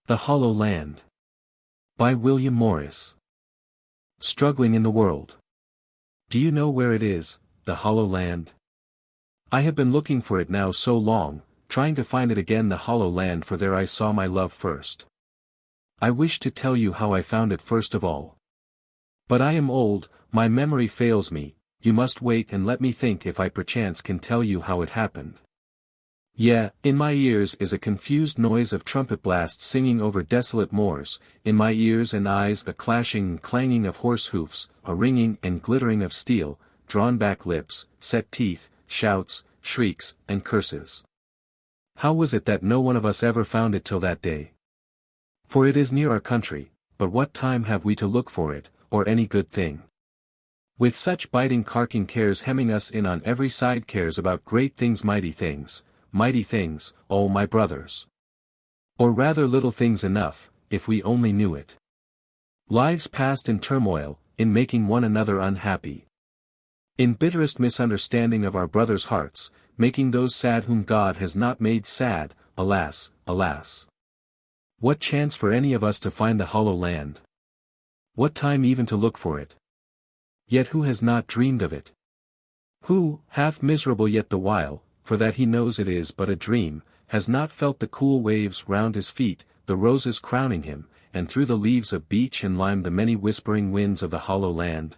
The Hollow Land. By William Morris. Struggling in the world. Do you know where it is, the Hollow Land? I have been looking for it now so long, trying to find it again, the Hollow Land, for there I saw my love first. I wish to tell you how I found it first of all. But I am old, my memory fails me, you must wait and let me think if I perchance can tell you how it happened. In my ears is a confused noise of trumpet blasts singing over desolate moors, in my ears and eyes a clashing and clanging of horse hoofs, a ringing and glittering of steel, drawn back lips, set teeth, shouts, shrieks, and curses. How was it that no one of us ever found it till that day? For it is near our country, but what time have we to look for it, or any good thing? With such biting carking cares hemming us in on every side, cares about great things, mighty things, oh my brothers. Or rather little things enough, if we only knew it. Lives passed in turmoil, in making one another unhappy. In bitterest misunderstanding of our brothers' hearts, making those sad whom God has not made sad, alas, alas. What chance for any of us to find the Hollow Land? What time even to look for it? Yet who has not dreamed of it? Who, half miserable yet the while, for that he knows it is but a dream, has not felt the cool waves round his feet, the roses crowning him, and through the leaves of beech and lime the many whispering winds of the Hollow Land?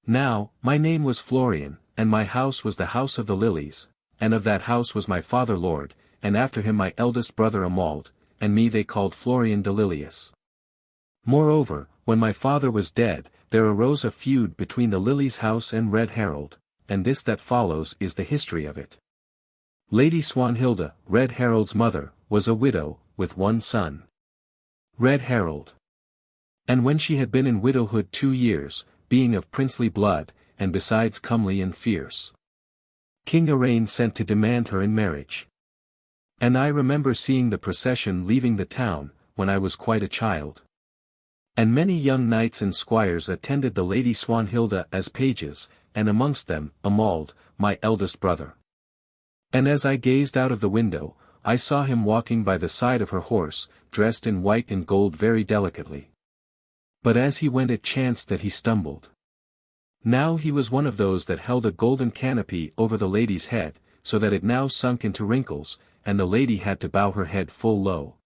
Now, my name was Florian, and my house was the house of the Lilies, and of that house was my father Lord, and after him my eldest brother Amald, and me they called Florian Delilius. Moreover, when my father was dead, there arose a feud between the Lilies' house and Red Harald, and this that follows is the history of it. Lady Swanhilda, Red Harald's mother, was a widow, with one son, Red Harald. And when she had been in widowhood 2 years, being of princely blood, and besides comely and fierce, King Urrayne sent to demand her in marriage. And I remember seeing the procession leaving the town, when I was quite a child. And many young knights and squires attended the Lady Swanhilda as pages, and amongst them, Amald, my eldest brother. And as I gazed out of the window, I saw him walking by the side of her horse, dressed in white and gold very delicately. But as he went it chanced that he stumbled. Now he was one of those that held a golden canopy over the lady's head, so that it now sunk into wrinkles, and the lady had to bow her head full low.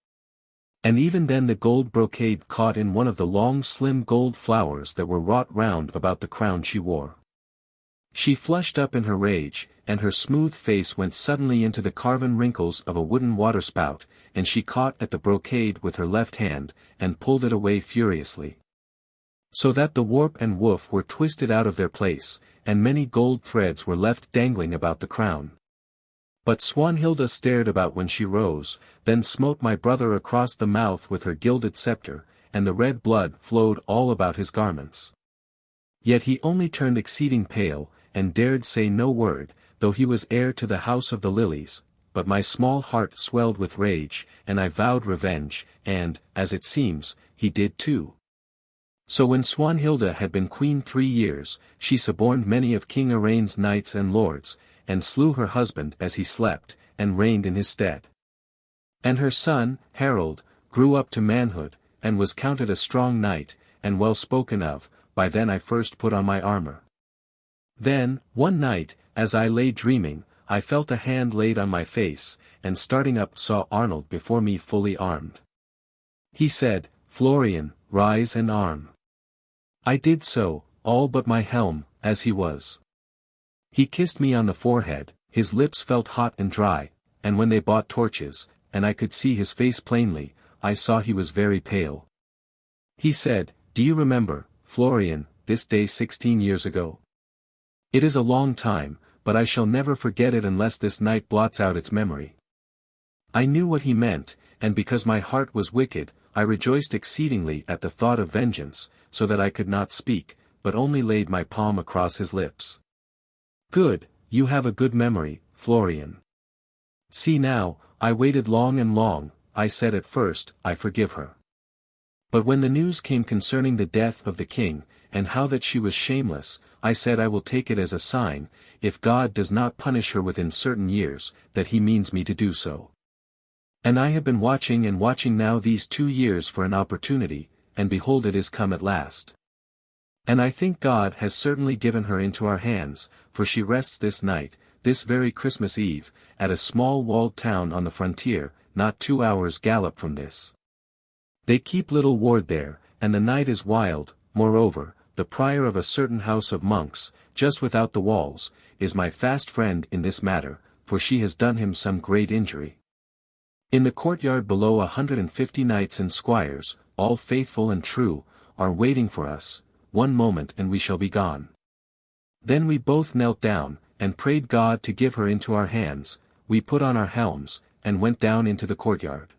And even then the gold brocade caught in one of the long slim gold flowers that were wrought round about the crown she wore. She flushed up in her rage, and her smooth face went suddenly into the carven wrinkles of a wooden waterspout, and she caught at the brocade with her left hand, and pulled it away furiously. So that the warp and woof were twisted out of their place, and many gold threads were left dangling about the crown. But Swanhilda stared about when she rose, then smote my brother across the mouth with her gilded sceptre, and the red blood flowed all about his garments. Yet he only turned exceeding pale, and dared say no word, though he was heir to the house of the Lilies, but my small heart swelled with rage, and I vowed revenge, and, as it seems, he did too. So when Swanhilda had been queen 3 years, she suborned many of King Urrayne's knights and lords, and slew her husband as he slept, and reigned in his stead. And her son, Harald, grew up to manhood, and was counted a strong knight, and well spoken of. By then I first put on my armor. Then, one night, as I lay dreaming, I felt a hand laid on my face, and starting up saw Arnold before me fully armed. He said, "Florian, rise and arm." I did so, all but my helm, as he was. He kissed me on the forehead, his lips felt hot and dry, and when they bought torches, and I could see his face plainly, I saw he was very pale. He said, "Do you remember, Florian, this day 16 years ago? It is a long time, but I shall never forget it unless this night blots out its memory." I knew what he meant, and because my heart was wicked, I rejoiced exceedingly at the thought of vengeance, so that I could not speak, but only laid my palm across his lips. "Good, you have a good memory, Florian. See now, I waited long and long, I said at first, I forgive her. But when the news came concerning the death of the king, and how that she was shameless, I said I will take it as a sign, if God does not punish her within certain years, that he means me to do so. And I have been watching and watching now these 2 years for an opportunity, and behold it is come at last. And I think God has certainly given her into our hands, for she rests this night, this very Christmas Eve, at a small walled town on the frontier, not 2 hours' gallop from this. They keep little ward there, and the night is wild. Moreover, the prior of a certain house of monks, just without the walls, is my fast friend in this matter, for she has done him some great injury. In the courtyard below 150 knights and squires, all faithful and true, are waiting for us. One moment and we shall be gone. Then we both knelt down, and prayed God to give her into our hands. We put on our helms, and went down into the courtyard.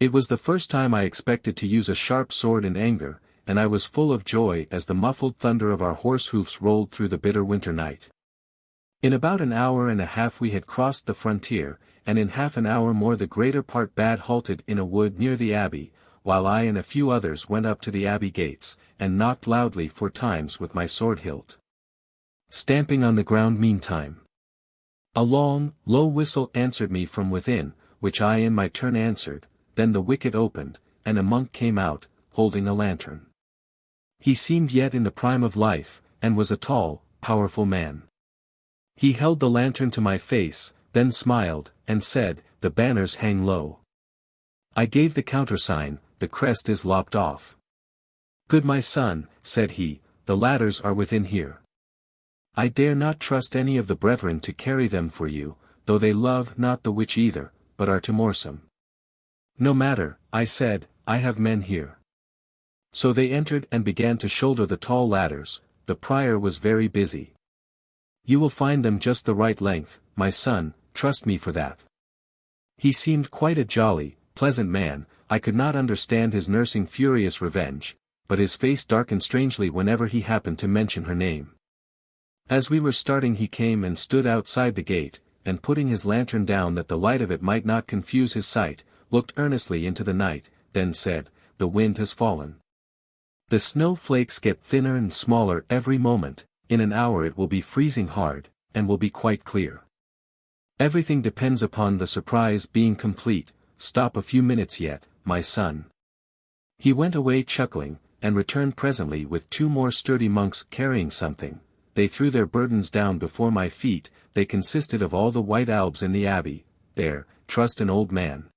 It was the first time I expected to use a sharp sword in anger, and I was full of joy as the muffled thunder of our horse hoofs rolled through the bitter winter night. In about an hour and a half we had crossed the frontier, and in half an hour more the greater part bad halted in a wood near the abbey, while I and a few others went up to the abbey gates, and knocked loudly 4 times with my sword hilt, stamping on the ground meantime. A long, low whistle answered me from within, which I in my turn answered. Then the wicket opened, and a monk came out, holding a lantern. He seemed yet in the prime of life, and was a tall, powerful man. He held the lantern to my face, then smiled, and said, "The banners hang low." I gave the countersign, "The crest is lopped off." "Good my son," said he, "the ladders are within here. I dare not trust any of the brethren to carry them for you, though they love not the witch either, but are timorsome." "No matter," I said, "I have men here." So they entered and began to shoulder the tall ladders. The prior was very busy. "You will find them just the right length, my son, trust me for that." He seemed quite a jolly, pleasant man. I could not understand his nursing furious revenge, but his face darkened strangely whenever he happened to mention her name. As we were starting he came and stood outside the gate, and putting his lantern down that the light of it might not confuse his sight, looked earnestly into the night, then said, "The wind has fallen. The snow flakes get thinner and smaller every moment. In an hour it will be freezing hard, and will be quite clear. Everything depends upon the surprise being complete. Stop a few minutes yet, my son." He went away chuckling, and returned presently with 2 more sturdy monks carrying something. They threw their burdens down before my feet. They consisted of all the white albs in the abbey. "There, trust an old man.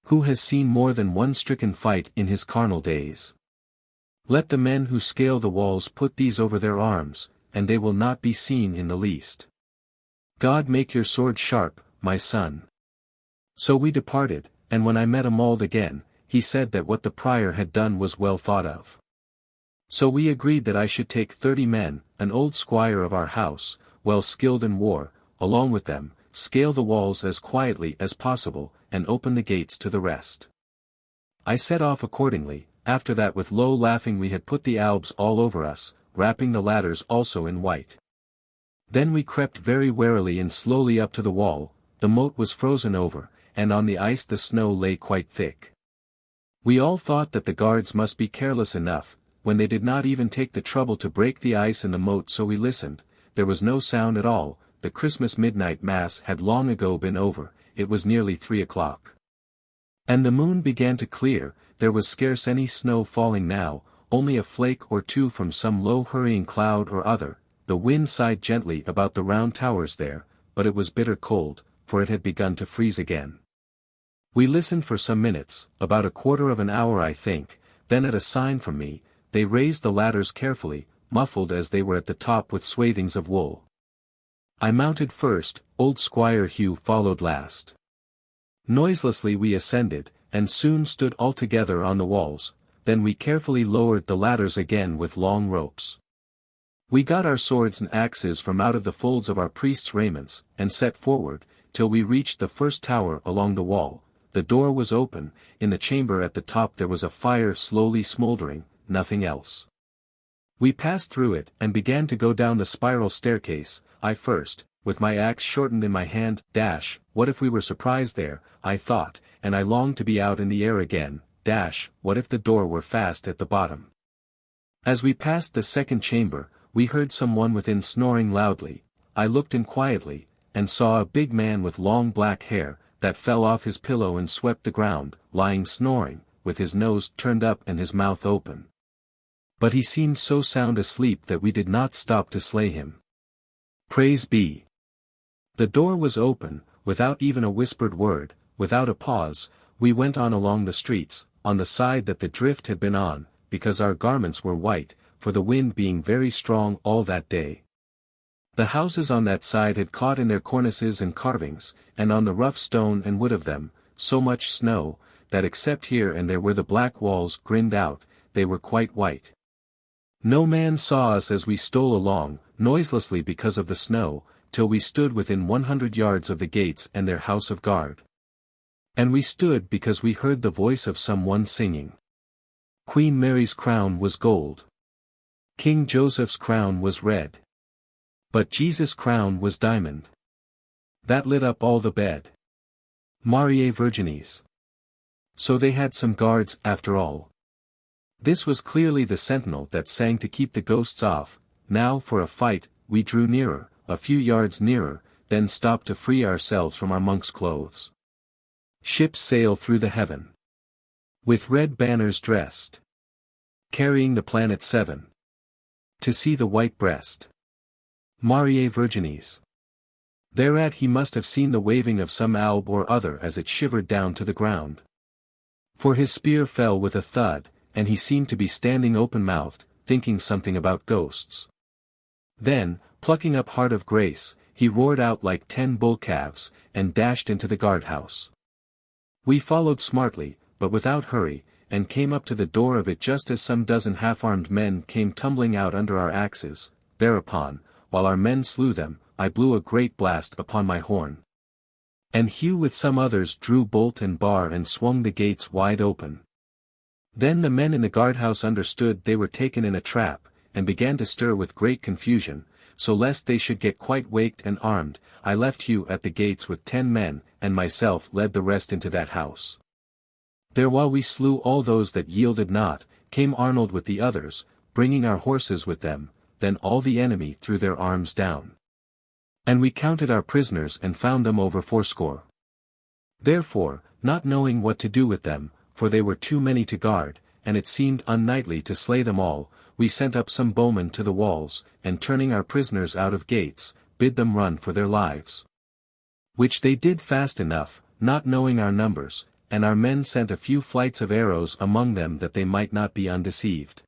Who has seen more than one stricken fight in his carnal days? Let the men who scale the walls put these over their arms, and they will not be seen in the least. God make your sword sharp, my son." So we departed, and when I met Amald again, he said that what the prior had done was well thought of. So we agreed that I should take 30 men, an old squire of our house, well skilled in war, along with them, scale the walls as quietly as possible, and open the gates to the rest. I set off accordingly. After that with low laughing we had put the albs all over us, wrapping the ladders also in white. Then we crept very warily and slowly up to the wall. The moat was frozen over, and on the ice the snow lay quite thick. We all thought that the guards must be careless enough, when they did not even take the trouble to break the ice in the moat, so we listened. There was no sound at all. The Christmas midnight mass had long ago been over. It was nearly 3 o'clock. And the moon began to clear. There was scarce any snow falling now, only a flake or 2 from some low hurrying cloud or other. The wind sighed gently about the round towers there, but it was bitter cold, for it had begun to freeze again. We listened for some minutes, about a quarter of an hour I think, then at a sign from me, they raised the ladders carefully, muffled as they were at the top with swathings of wool. I mounted first, old Squire Hugh followed last. Noiselessly we ascended, and soon stood all together on the walls. Then we carefully lowered the ladders again with long ropes. We got our swords and axes from out of the folds of our priests' raiments, and set forward, till we reached the first tower along the wall. The door was open. In the chamber at the top there was a fire slowly smoldering, nothing else. We passed through it, and began to go down the spiral staircase, I first, with my axe shortened in my hand. What if we were surprised there, I thought, and I longed to be out in the air again. What if the door were fast at the bottom? As we passed the second chamber, we heard someone within snoring loudly. I looked in quietly, and saw a big man with long black hair, that fell off his pillow and swept the ground, lying snoring, with his nose turned up and his mouth open. But he seemed so sound asleep that we did not stop to slay him. Praise be! The door was open, without even a whispered word, without a pause, we went on along the streets, on the side that the drift had been on, because our garments were white, for the wind being very strong all that day. The houses on that side had caught in their cornices and carvings, and on the rough stone and wood of them, so much snow, that except here and there where the black walls grinned out, they were quite white. No man saw us as we stole along, noiselessly because of the snow, till we stood within 100 yards of the gates and their house of guard. And we stood because we heard the voice of some one singing. Queen Mary's crown was gold. King Joseph's crown was red. But Jesus' crown was diamond. That lit up all the bed. Mariae Virginis. So they had some guards after all. This was clearly the sentinel that sang to keep the ghosts off. Now for a fight, we drew nearer, a few yards nearer, then stopped to free ourselves from our monk's clothes. Ships sail through the heaven. With red banners dressed. Carrying the planet 7. To see the white breast. Mariae Virginis. Thereat he must have seen the waving of some alb or other as it shivered down to the ground. For his spear fell with a thud, and he seemed to be standing open-mouthed, thinking something about ghosts. Then, plucking up heart of grace, he roared out like 10 bull-calves, and dashed into the guardhouse. We followed smartly, but without hurry, and came up to the door of it just as some dozen half-armed men came tumbling out under our axes. Thereupon, while our men slew them, I blew a great blast upon my horn. And Hugh with some others drew bolt and bar and swung the gates wide open. Then the men in the guardhouse understood they were taken in a trap, and began to stir with great confusion, so lest they should get quite waked and armed, I left Hugh at the gates with 10 men, and myself led the rest into that house. There while we slew all those that yielded not, came Arnold with the others, bringing our horses with them, then all the enemy threw their arms down. And we counted our prisoners and found them over 80. Therefore, not knowing what to do with them, for they were too many to guard, and it seemed unknightly to slay them all, we sent up some bowmen to the walls, and turning our prisoners out of gates, bid them run for their lives. Which they did fast enough, not knowing our numbers, and our men sent a few flights of arrows among them that they might not be undeceived.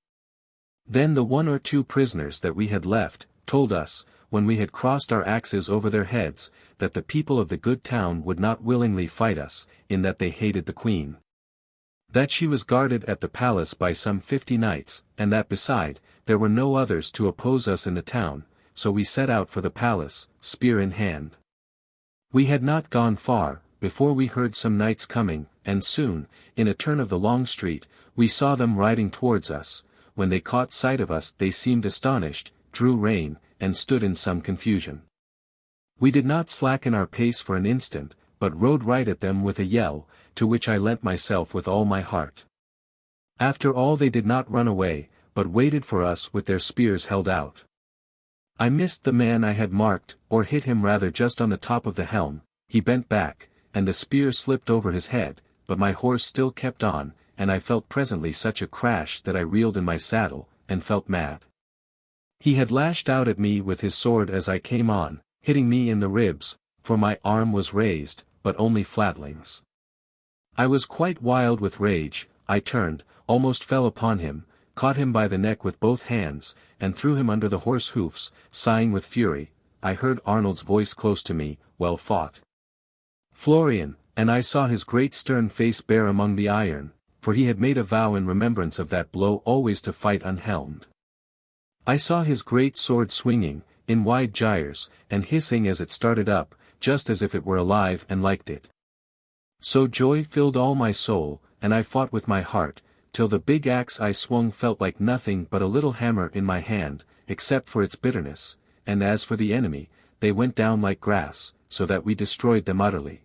Then the 1 or 2 prisoners that we had left, told us, when we had crossed our axes over their heads, that the people of the good town would not willingly fight us, in that they hated the queen. That she was guarded at the palace by some 50 knights, and that beside, there were no others to oppose us in the town, so we set out for the palace, spear in hand. We had not gone far, before we heard some knights coming, and soon, in a turn of the long street, we saw them riding towards us. When they caught sight of us they seemed astonished, drew rein, and stood in some confusion. We did not slacken our pace for an instant, but rode right at them with a yell, to which I lent myself with all my heart. After all they did not run away, but waited for us with their spears held out. I missed the man I had marked, or hit him rather just on the top of the helm. He bent back, and the spear slipped over his head, but my horse still kept on, and I felt presently such a crash that I reeled in my saddle, and felt mad. He had lashed out at me with his sword as I came on, hitting me in the ribs, for my arm was raised, but only flatlings. I was quite wild with rage. I turned, almost fell upon him, caught him by the neck with both hands, and threw him under the horse hoofs, sighing with fury. I heard Arnold's voice close to me, "Well fought, Florian," and I saw his great stern face bare among the iron, for he had made a vow in remembrance of that blow always to fight unhelmed. I saw his great sword swinging, in wide gyres, and hissing as it started up, just as if it were alive and liked it. So joy filled all my soul, and I fought with my heart, till the big axe I swung felt like nothing but a little hammer in my hand, except for its bitterness, and as for the enemy, they went down like grass, so that we destroyed them utterly.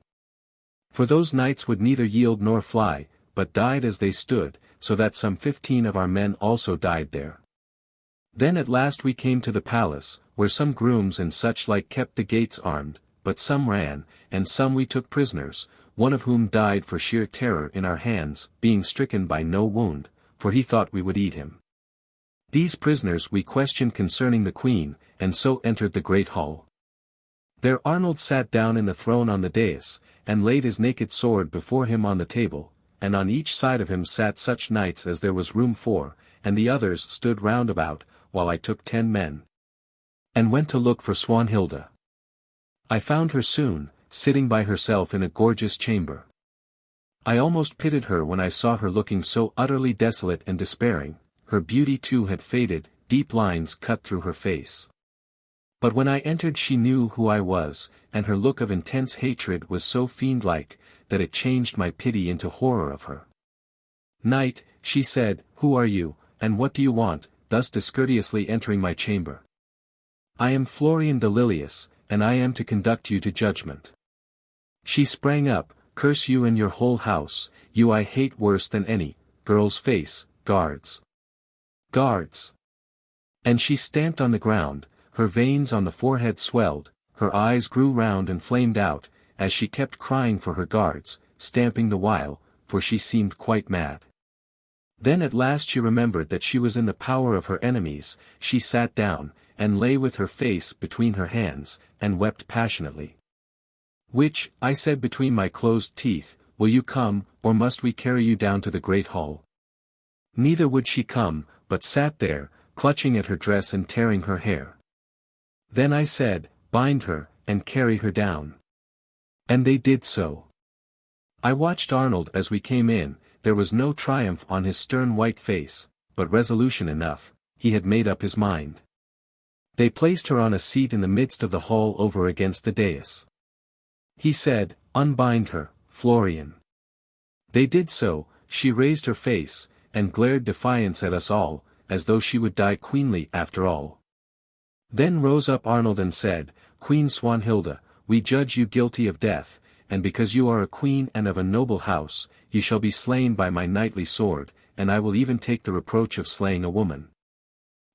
For those knights would neither yield nor fly, but died as they stood, so that some 15 of our men also died there. Then at last we came to the palace, where some grooms and such like kept the gates armed, but some ran, and some we took prisoners. one of whom died for sheer terror in our hands, being stricken by no wound, for he thought we would eat him. These prisoners we questioned concerning the queen, and so entered the great hall. There Arnold sat down in the throne on the dais, and laid his naked sword before him on the table, and on each side of him sat such knights as there was room for, and the others stood round about, while I took 10 men. And went to look for Swanhilda. I found her soon, sitting by herself in a gorgeous chamber. I almost pitied her when I saw her looking so utterly desolate and despairing. Her beauty too had faded, deep lines cut through her face. But when I entered she knew who I was, and her look of intense hatred was so fiend-like, that it changed my pity into horror of her. "Knight," she said, "who are you, and what do you want?" thus discourteously entering my chamber. "I am Florian the Lilies, and I am to conduct you to judgment." She sprang up, "Curse you and your whole house, you I hate worse than any." Girl's face, "Guards! Guards!" And she stamped on the ground, her veins on the forehead swelled, her eyes grew round and flamed out, as she kept crying for her guards, stamping the while, for she seemed quite mad. Then at last she remembered that she was in the power of her enemies. She sat down, and lay with her face between her hands, and wept passionately. "Which," I said between my closed teeth, "will you come, or must we carry you down to the great hall?" Neither would she come, but sat there, clutching at her dress and tearing her hair. Then I said, "Bind her, and carry her down." And they did so. I watched Arnold as we came in. There was no triumph on his stern white face, but resolution enough. He had made up his mind. They placed her on a seat in the midst of the hall over against the dais. He said, "Unbind her, Florian." They did so. She raised her face, and glared defiance at us all, as though she would die queenly after all. Then rose up Arnold and said, "Queen Swanhilda, we judge you guilty of death, and because you are a queen and of a noble house, you shall be slain by my knightly sword, and I will even take the reproach of slaying a woman.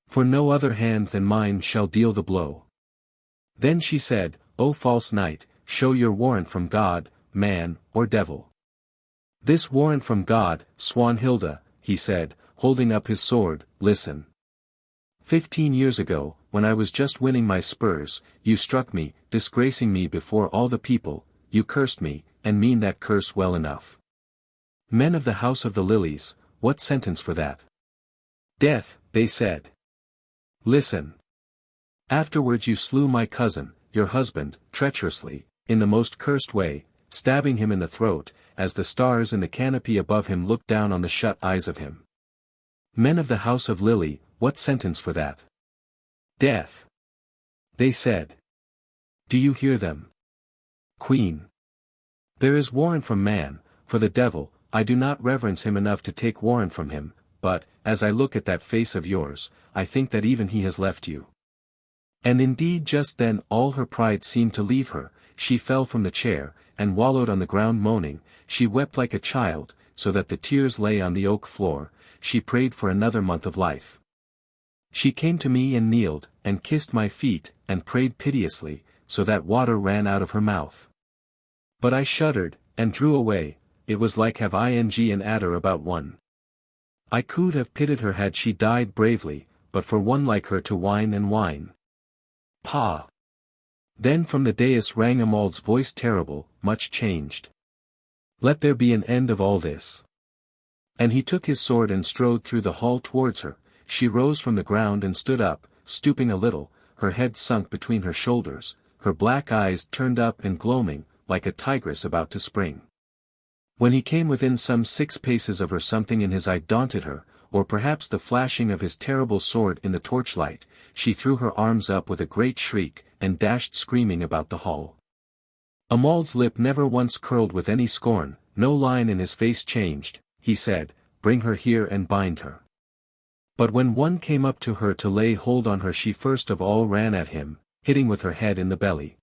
For no other hand than mine shall deal the blow." Then she said, "O false knight, show your warrant from God, man, or devil." "This warrant from God, Swanhilda," he said, holding up his sword. "Listen. 15 years ago, when I was just winning my spurs, you struck me, disgracing me before all the people. You cursed me, and mean that curse well enough. Men of the house of the Lilies, what sentence for that?" "Death," they said. "Listen. Afterwards you slew my cousin, your husband, treacherously, in the most cursed way, stabbing him in the throat, as the stars in the canopy above him looked down on the shut eyes of him. Men of the house of Lily, what sentence for that?" "Death." They said. Do you hear them? Queen. There is warrant from man, for the devil. I do not reverence him enough to take warrant from him, but, as I look at that face of yours, I think that even he has left you. And indeed just then all her pride seemed to leave her. She fell from the chair, and wallowed on the ground moaning. She wept like a child, so that the tears lay on the oak floor. She prayed for another month of life. She came to me and kneeled, and kissed my feet, and prayed piteously, so that water ran out of her mouth. But I shuddered, and drew away. It was like have ing an adder about one. I could have pitied her had she died bravely, but for one like her to whine and whine. Pah! Then from the dais rang Amald's voice terrible, much changed. Let there be an end of all this. And he took his sword and strode through the hall towards her. She rose from the ground and stood up, stooping a little, her head sunk between her shoulders, her black eyes turned up and gloaming, like a tigress about to spring. When he came within some 6 paces of her something in his eye daunted her, or perhaps the flashing of his terrible sword in the torchlight. She threw her arms up with a great shriek, and dashed screaming about the hall. Amald's lip never once curled with any scorn, no line in his face changed. He said, "Bring her here and bind her." But when one came up to her to lay hold on her, she first of all ran at him, hitting with her head in the belly.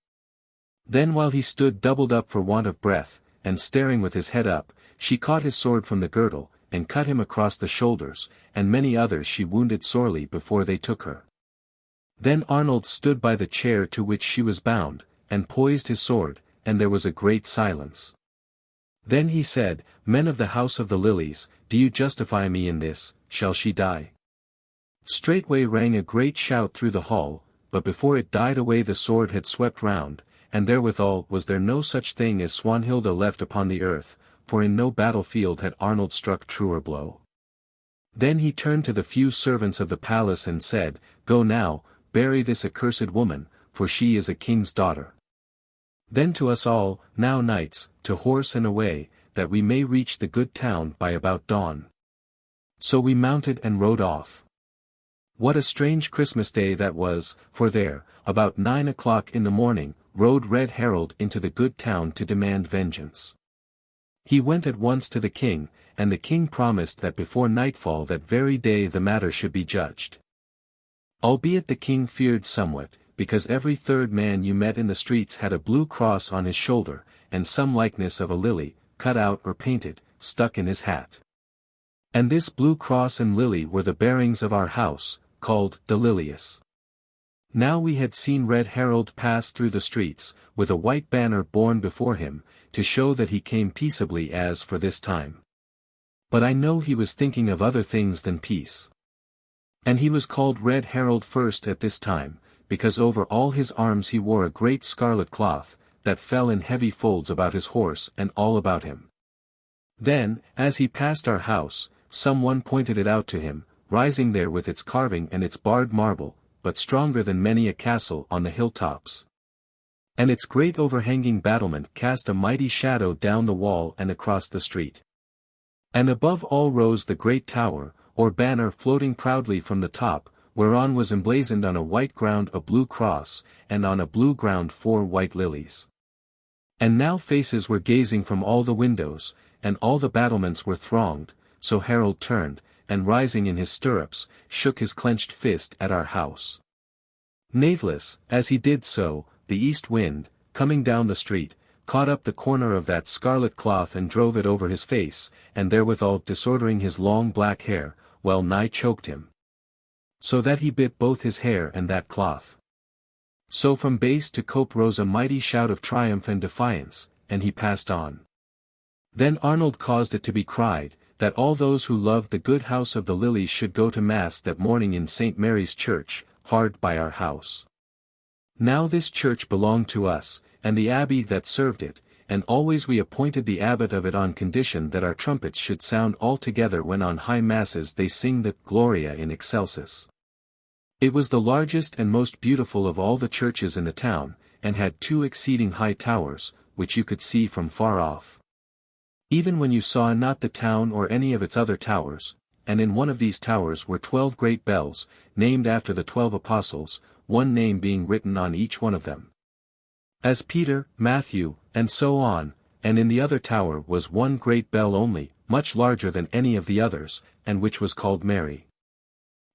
Then while he stood doubled up for want of breath, and staring with his head up, she caught his sword from the girdle, and cut him across the shoulders, and many others she wounded sorely before they took her. Then Arnold stood by the chair to which she was bound, and poised his sword, and there was a great silence. Then he said, Men of the house of the Lilies, do you justify me in this, shall she die? Straightway rang a great shout through the hall, but before it died away the sword had swept round, and therewithal was there no such thing as Swanhilda left upon the earth, for in no battlefield had Arnold struck truer blow. Then he turned to the few servants of the palace and said, Go now, bury this accursed woman, for she is a king's daughter. Then to us all, now knights, to horse and away, that we may reach the good town by about dawn. So we mounted and rode off. What a strange Christmas day that was, for there, about 9 o'clock in the morning, rode Red Harald into the good town to demand vengeance. He went at once to the king, and the king promised that before nightfall that very day the matter should be judged. Albeit the king feared somewhat, because every third man you met in the streets had a blue cross on his shoulder, and some likeness of a lily, cut out or painted, stuck in his hat. And this blue cross and lily were the bearings of our house, called the Lilies. Now we had seen Red Harald pass through the streets, with a white banner borne before him, to show that he came peaceably as for this time. But I know he was thinking of other things than peace. And he was called Red Harald first at this time, because over all his arms he wore a great scarlet cloth, that fell in heavy folds about his horse and all about him. Then, as he passed our house, some one pointed it out to him, rising there with its carving and its barred marble, but stronger than many a castle on the hilltops. And its great overhanging battlement cast a mighty shadow down the wall and across the street. And above all rose the great tower, or banner floating proudly from the top, whereon was emblazoned on a white ground a blue cross, and on a blue ground 4 white lilies. And now faces were gazing from all the windows, and all the battlements were thronged, so Harald turned, and rising in his stirrups, shook his clenched fist at our house. Natheless, as he did so, the east wind, coming down the street, caught up the corner of that scarlet cloth and drove it over his face, and therewithal disordering his long black hair, well nigh choked him. So that he bit both his hair and that cloth. So from base to cope rose a mighty shout of triumph and defiance, and he passed on. Then Arnold caused it to be cried, that all those who loved the good house of the Lilies should go to Mass that morning in St. Mary's Church, hard by our house. Now this church belonged to us, and the abbey that served it, and always we appointed the abbot of it on condition that our trumpets should sound all together when on high masses they sing the Gloria in Excelsis. It was the largest and most beautiful of all the churches in the town, and had 2 exceeding high towers, which you could see from far off. Even when you saw not the town or any of its other towers, and in one of these towers were 12 great bells, named after the 12 apostles, one name being written on each one of them, as Peter, Matthew, and so on, and in the other tower was one great bell only, much larger than any of the others, and which was called Mary.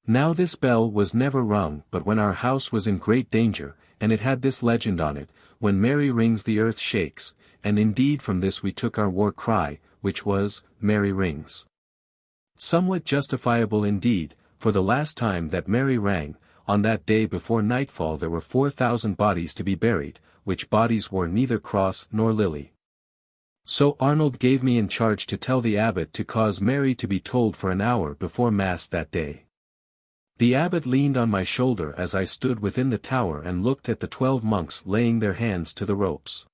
Now this bell was never rung but when our house was in great danger, and it had this legend on it, When Mary rings the earth shakes, and indeed from this we took our war cry, which was, Mary rings. Somewhat justifiable indeed, for the last time that Mary rang, on that day before nightfall there were 4,000 bodies to be buried, which bodies wore neither cross nor lily. So Arnold gave me in charge to tell the abbot to cause Mary to be told for an hour before Mass that day. The abbot leaned on my shoulder as I stood within the tower and looked at the 12 monks laying their hands to the ropes.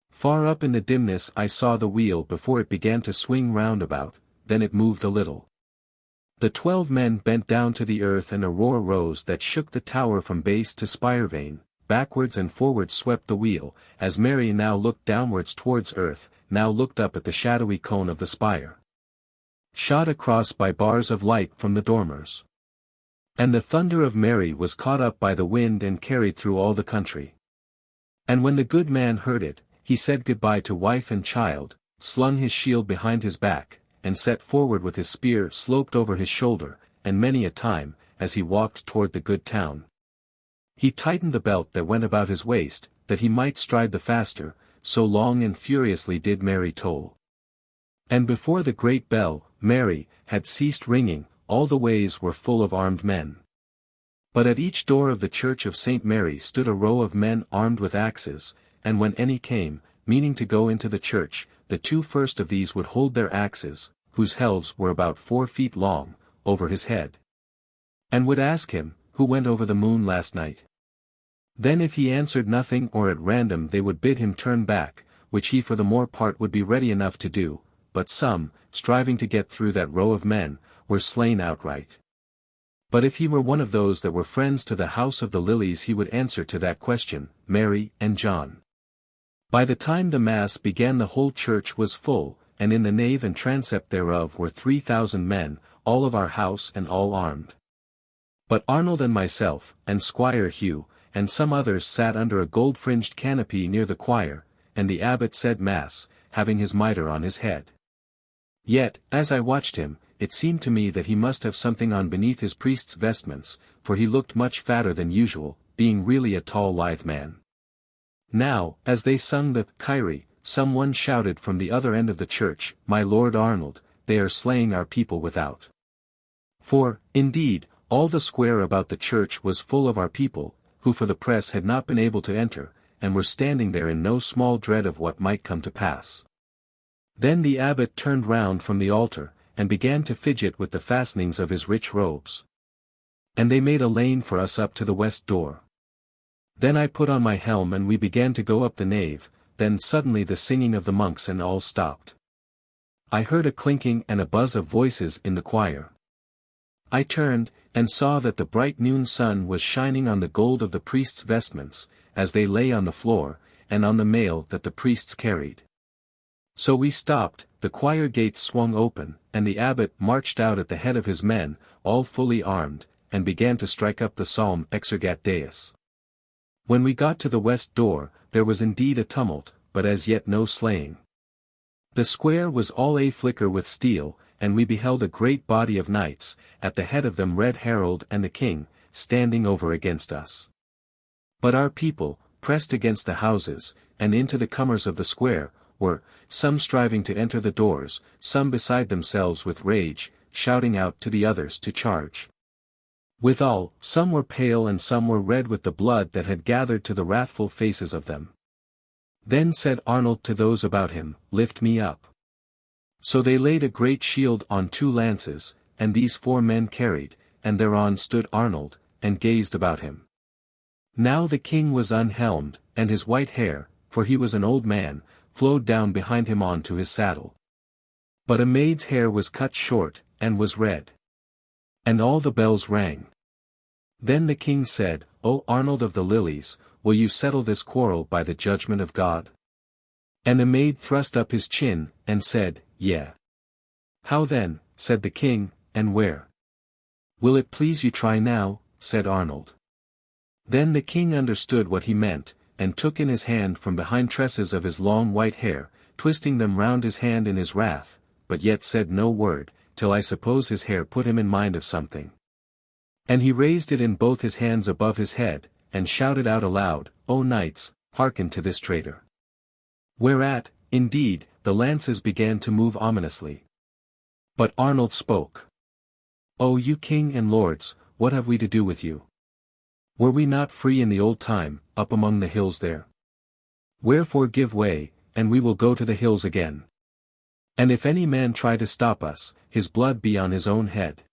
Far up in the dimness I saw the wheel before it began to swing round about, then it moved a little. The 12 men bent down to the earth and a roar rose that shook the tower from base to spire vein, backwards and forwards swept the wheel, as Mary now looked downwards towards earth, now looked up at the shadowy cone of the spire, shot across by bars of light from the dormers. And the thunder of Mary was caught up by the wind and carried through all the country. And when the good man heard it, he said goodbye to wife and child, slung his shield behind his back, and set forward with his spear sloped over his shoulder, and many a time, as he walked toward the good town, he tightened the belt that went about his waist, that he might stride the faster, so long and furiously did Mary toll. And before the great bell, Mary, had ceased ringing, all the ways were full of armed men. But at each door of the church of St. Mary stood a row of men armed with axes, and when any came, meaning to go into the church, the two first of these would hold their axes, whose helves were about 4 feet long, over his head. And would ask him, who went over the moon last night? Then if he answered nothing or at random they would bid him turn back, which he for the more part would be ready enough to do, but some, striving to get through that row of men, were slain outright. But if he were one of those that were friends to the house of the Lilies he would answer to that question, Mary and John. By the time the Mass began the whole church was full, and in the nave and transept thereof were 3,000 men, all of our house and all armed. But Arnold and myself, and Squire Hugh, and some others sat under a gold-fringed canopy near the choir, and the abbot said Mass, having his mitre on his head. Yet, as I watched him, it seemed to me that he must have something on beneath his priest's vestments, for he looked much fatter than usual, being really a tall lithe man. Now, as they sung the Kyrie, some one shouted from the other end of the church, My Lord Arnold, they are slaying our people without. For, indeed, all the square about the church was full of our people, who for the press had not been able to enter, and were standing there in no small dread of what might come to pass. Then the abbot turned round from the altar, and began to fidget with the fastenings of his rich robes. And they made a lane for us up to the west door. Then I put on my helm and we began to go up the nave, then suddenly the singing of the monks and all stopped. I heard a clinking and a buzz of voices in the choir. I turned, and saw that the bright noon sun was shining on the gold of the priest's vestments, as they lay on the floor, and on the mail that the priests carried. So we stopped, the choir gates swung open, and the abbot marched out at the head of his men, all fully armed, and began to strike up the psalm Exurgat Deus. When we got to the west door, there was indeed a tumult, but as yet no slaying. The square was all a-flicker with steel, and we beheld a great body of knights, at the head of them Red Harald and the king, standing over against us. But our people, pressed against the houses, and into the comers of the square, were, some striving to enter the doors, some beside themselves with rage, shouting out to the others to charge. Withal, some were pale and some were red with the blood that had gathered to the wrathful faces of them. Then said Arnold to those about him, Lift me up. So they laid a great shield on 2 lances, and these 4 men carried, and thereon stood Arnold, and gazed about him. Now the king was unhelmed, and his white hair, for he was an old man, flowed down behind him on to his saddle. But a maid's hair was cut short, and was red. And all the bells rang. Then the king said, O Arnold of the Lilies, will you settle this quarrel by the judgment of God? And the maid thrust up his chin, and said, Yea. How then, said the king, and where? Will it please you try now, said Arnold. Then the king understood what he meant, and took in his hand from behind tresses of his long white hair, twisting them round his hand in his wrath, but yet said no word, till I suppose his hair put him in mind of something. And he raised it in both his hands above his head, and shouted out aloud, O knights, hearken to this traitor. Whereat, indeed, the lances began to move ominously. But Arnold spoke. O you king and lords, what have we to do with you? Were we not free in the old time, up among the hills there? Wherefore give way, and we will go to the hills again. And if any man try to stop us, his blood be on his own head.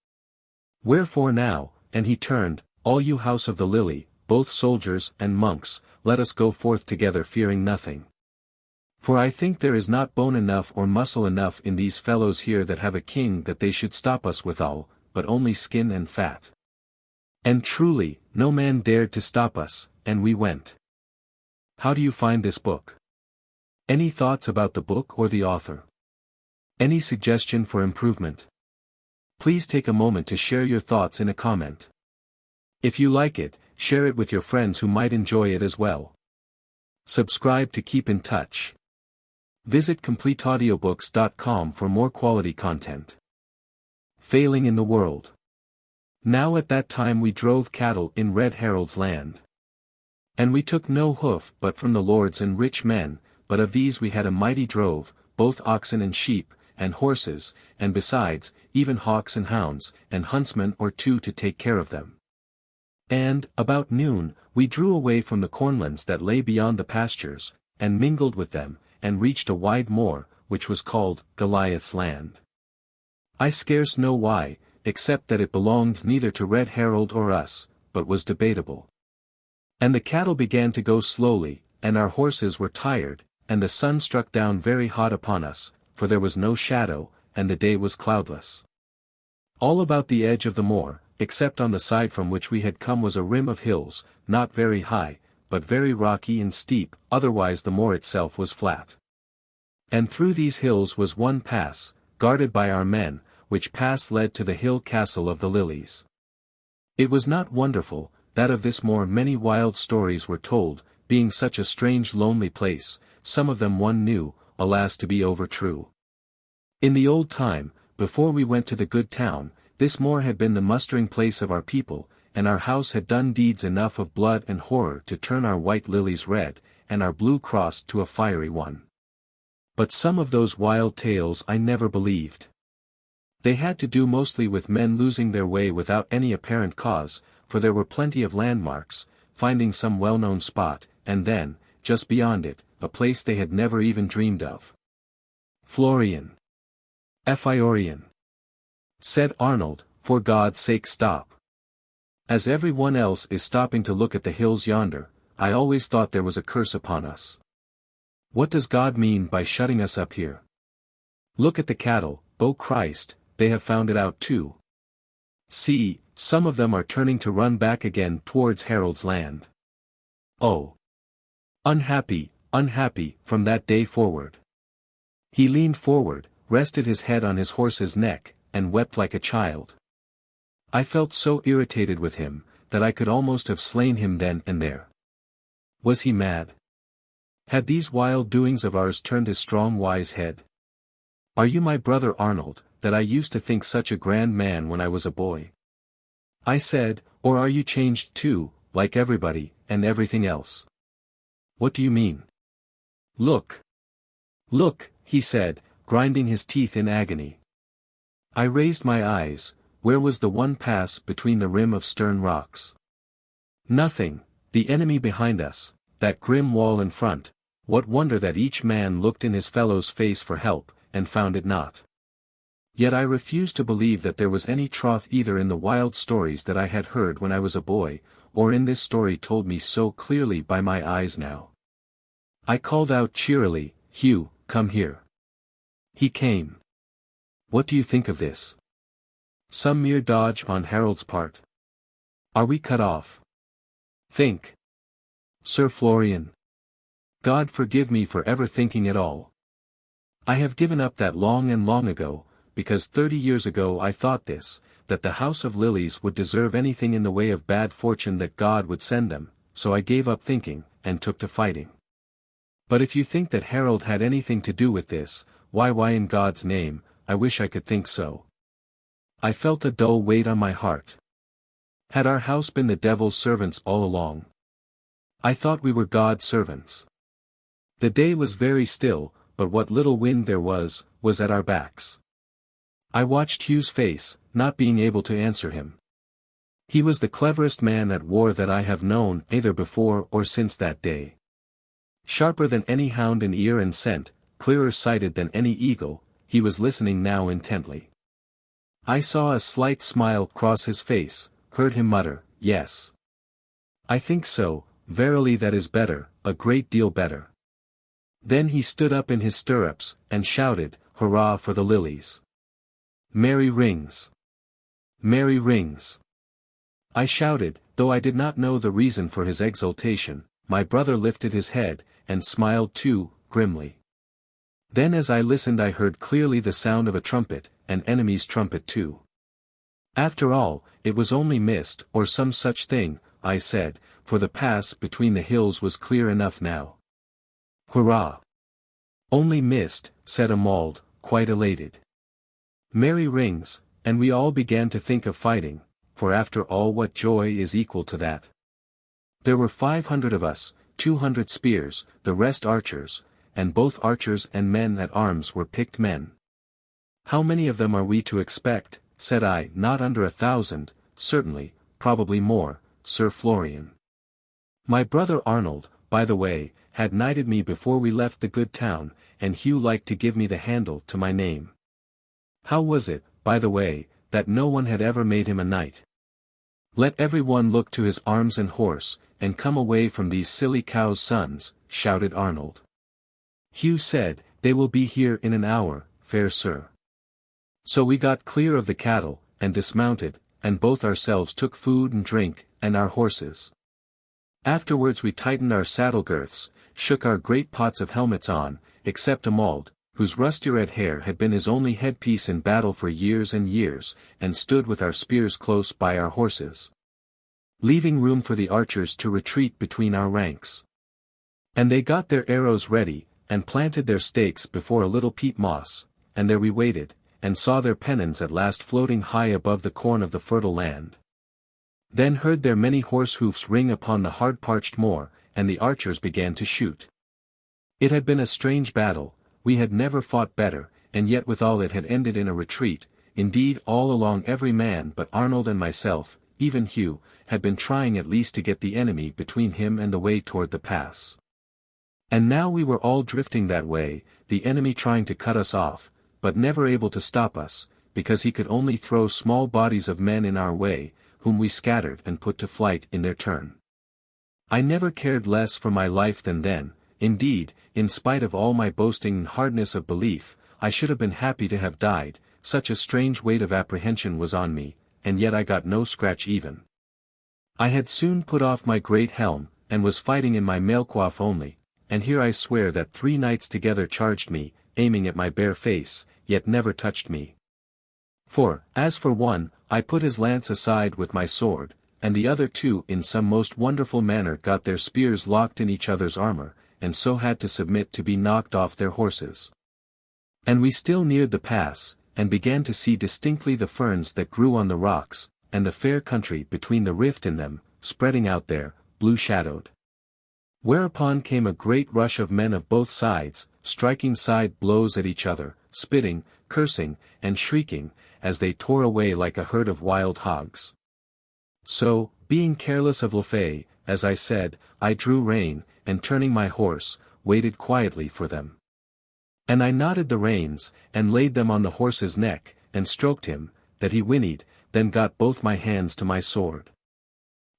Wherefore now, and he turned, all you house of the Lily, both soldiers and monks, let us go forth together fearing nothing. For I think there is not bone enough or muscle enough in these fellows here that have a king that they should stop us withal, but only skin and fat. And truly, no man dared to stop us, and we went. How do you find this book? Any thoughts about the book or the author? Any suggestion for improvement? Please take a moment to share your thoughts in a comment. If you like it, share it with your friends who might enjoy it as well. Subscribe to keep in touch. Visit CompleteAudiobooks.com for more quality content. Failing in the world. Now at that time we drove cattle in Red Harald's land. And we took no hoof but from the lords and rich men, but of these we had a mighty drove, both oxen and sheep, and horses, and besides, even hawks and hounds, and huntsmen or 2 to take care of them. And, about noon, we drew away from the cornlands that lay beyond the pastures, and mingled with them, and reached a wide moor, which was called Goliath's land. I scarce know why, except that it belonged neither to Red Harald or us, but was debatable. And the cattle began to go slowly, and our horses were tired, and the sun struck down very hot upon us, for there was no shadow, and the day was cloudless. All about the edge of the moor, except on the side from which we had come, was a rim of hills, not very high, but very rocky and steep, otherwise the moor itself was flat. And through these hills was one pass, guarded by our men, which pass led to the hill castle of the Lilies. It was not wonderful, that of this moor many wild stories were told, being such a strange lonely place, some of them one knew, alas to be over true. In the old time, before we went to the good town, this moor had been the mustering place of our people, and our house had done deeds enough of blood and horror to turn our white lilies red, and our blue cross to a fiery one. But some of those wild tales I never believed. They had to do mostly with men losing their way without any apparent cause, for there were plenty of landmarks, finding some well-known spot, and then, just beyond it, a place they had never even dreamed of. Florian. Fyorian. Said Arnold, for God's sake stop. As everyone else is stopping to look at the hills yonder, I always thought there was a curse upon us. What does God mean by shutting us up here? Look at the cattle, oh Christ, they have found it out too. See, some of them are turning to run back again towards Harald's land. Oh! Unhappy, unhappy, from that day forward. He leaned forward, rested his head on his horse's neck, and wept like a child. I felt so irritated with him, that I could almost have slain him then and there. Was he mad? Had these wild doings of ours turned his strong wise head? Are you my brother Arnold, that I used to think such a grand man when I was a boy? I said, or are you changed too, like everybody, and everything else? What do you mean? Look! Look, he said, grinding his teeth in agony. I raised my eyes. Where was the one pass between the rim of stern rocks? Nothing, the enemy behind us, that grim wall in front. What wonder that each man looked in his fellow's face for help, and found it not. Yet I refused to believe that there was any truth either in the wild stories that I had heard when I was a boy, or in this story told me so clearly by my eyes now. I called out cheerily, Hugh, come here. He came. What do you think of this? Some mere dodge on Harald's part? Are we cut off? Think. Sir Florian. God forgive me for ever thinking at all. I have given up that long and long ago, because 30 years ago I thought this, that the House of Lilies would deserve anything in the way of bad fortune that God would send them, so I gave up thinking, and took to fighting. But if you think that Harald had anything to do with this, why in God's name, I wish I could think so. I felt a dull weight on my heart. Had our house been the devil's servants all along? I thought we were God's servants. The day was very still, but what little wind there was at our backs. I watched Hugh's face, not being able to answer him. He was the cleverest man at war that I have known either before or since that day. Sharper than any hound in ear and scent, clearer sighted than any eagle, he was listening now intently. I saw a slight smile cross his face, heard him mutter, yes. I think so, verily that is better, a great deal better. Then he stood up in his stirrups, and shouted, Hurrah for the Lilies! Merry rings! Merry rings! I shouted, though I did not know the reason for his exultation. My brother lifted his head, and smiled too, grimly. Then as I listened I heard clearly the sound of a trumpet, an enemy's trumpet too. After all, it was only mist, or some such thing, I said, for the pass between the hills was clear enough now. Hurrah! Only mist, said Amald, quite elated. Merry rings, and we all began to think of fighting, for after all what joy is equal to that? There were 500 of us, 200 spears, the rest archers, and both archers and men at arms were picked men. How many of them are we to expect, said I, not under 1,000, certainly, probably more, Sir Florian. My brother Arnold, by the way, had knighted me before we left the good town, and Hugh liked to give me the handle to my name. How was it, by the way, that no one had ever made him a knight? Let every one look to his arms and horse, and come away from these silly cows' sons, shouted Arnold. Hugh said, they will be here in an hour, fair sir. So we got clear of the cattle, and dismounted, and both ourselves took food and drink, and our horses. Afterwards we tightened our saddle girths, shook our great pots of helmets on, except Amald, whose rusty red hair had been his only headpiece in battle for years and years, and stood with our spears close by our horses, leaving room for the archers to retreat between our ranks. And they got their arrows ready, and planted their stakes before a little peat moss, and there we waited, and saw their pennons at last floating high above the corn of the fertile land. Then heard their many horse hoofs ring upon the hard parched moor, and the archers began to shoot. It had been a strange battle, we had never fought better, and yet withal it had ended in a retreat. Indeed all along every man but Arnold and myself, even Hugh, had been trying at least to get the enemy between him and the way toward the pass. And now we were all drifting that way, the enemy trying to cut us off, but never able to stop us, because he could only throw small bodies of men in our way, whom we scattered and put to flight in their turn. I never cared less for my life than then. Indeed, in spite of all my boasting and hardness of belief, I should have been happy to have died, such a strange weight of apprehension was on me, and yet I got no scratch even. I had soon put off my great helm, and was fighting in my mailcoif only, and here I swear that 3 knights together charged me, aiming at my bare face, yet never touched me. For, as for one, I put his lance aside with my sword, and the other 2 in some most wonderful manner got their spears locked in each other's armor, and so had to submit to be knocked off their horses. And we still neared the pass, and began to see distinctly the ferns that grew on the rocks, and the fair country between the rift in them, spreading out there, blue-shadowed. Whereupon came a great rush of men of both sides, striking side blows at each other, spitting, cursing, and shrieking, as they tore away like a herd of wild hogs. So, being careless of Lafay, as I said, I drew rein, and turning my horse, waited quietly for them. And I knotted the reins, and laid them on the horse's neck, and stroked him, that he whinnied, then got both my hands to my sword.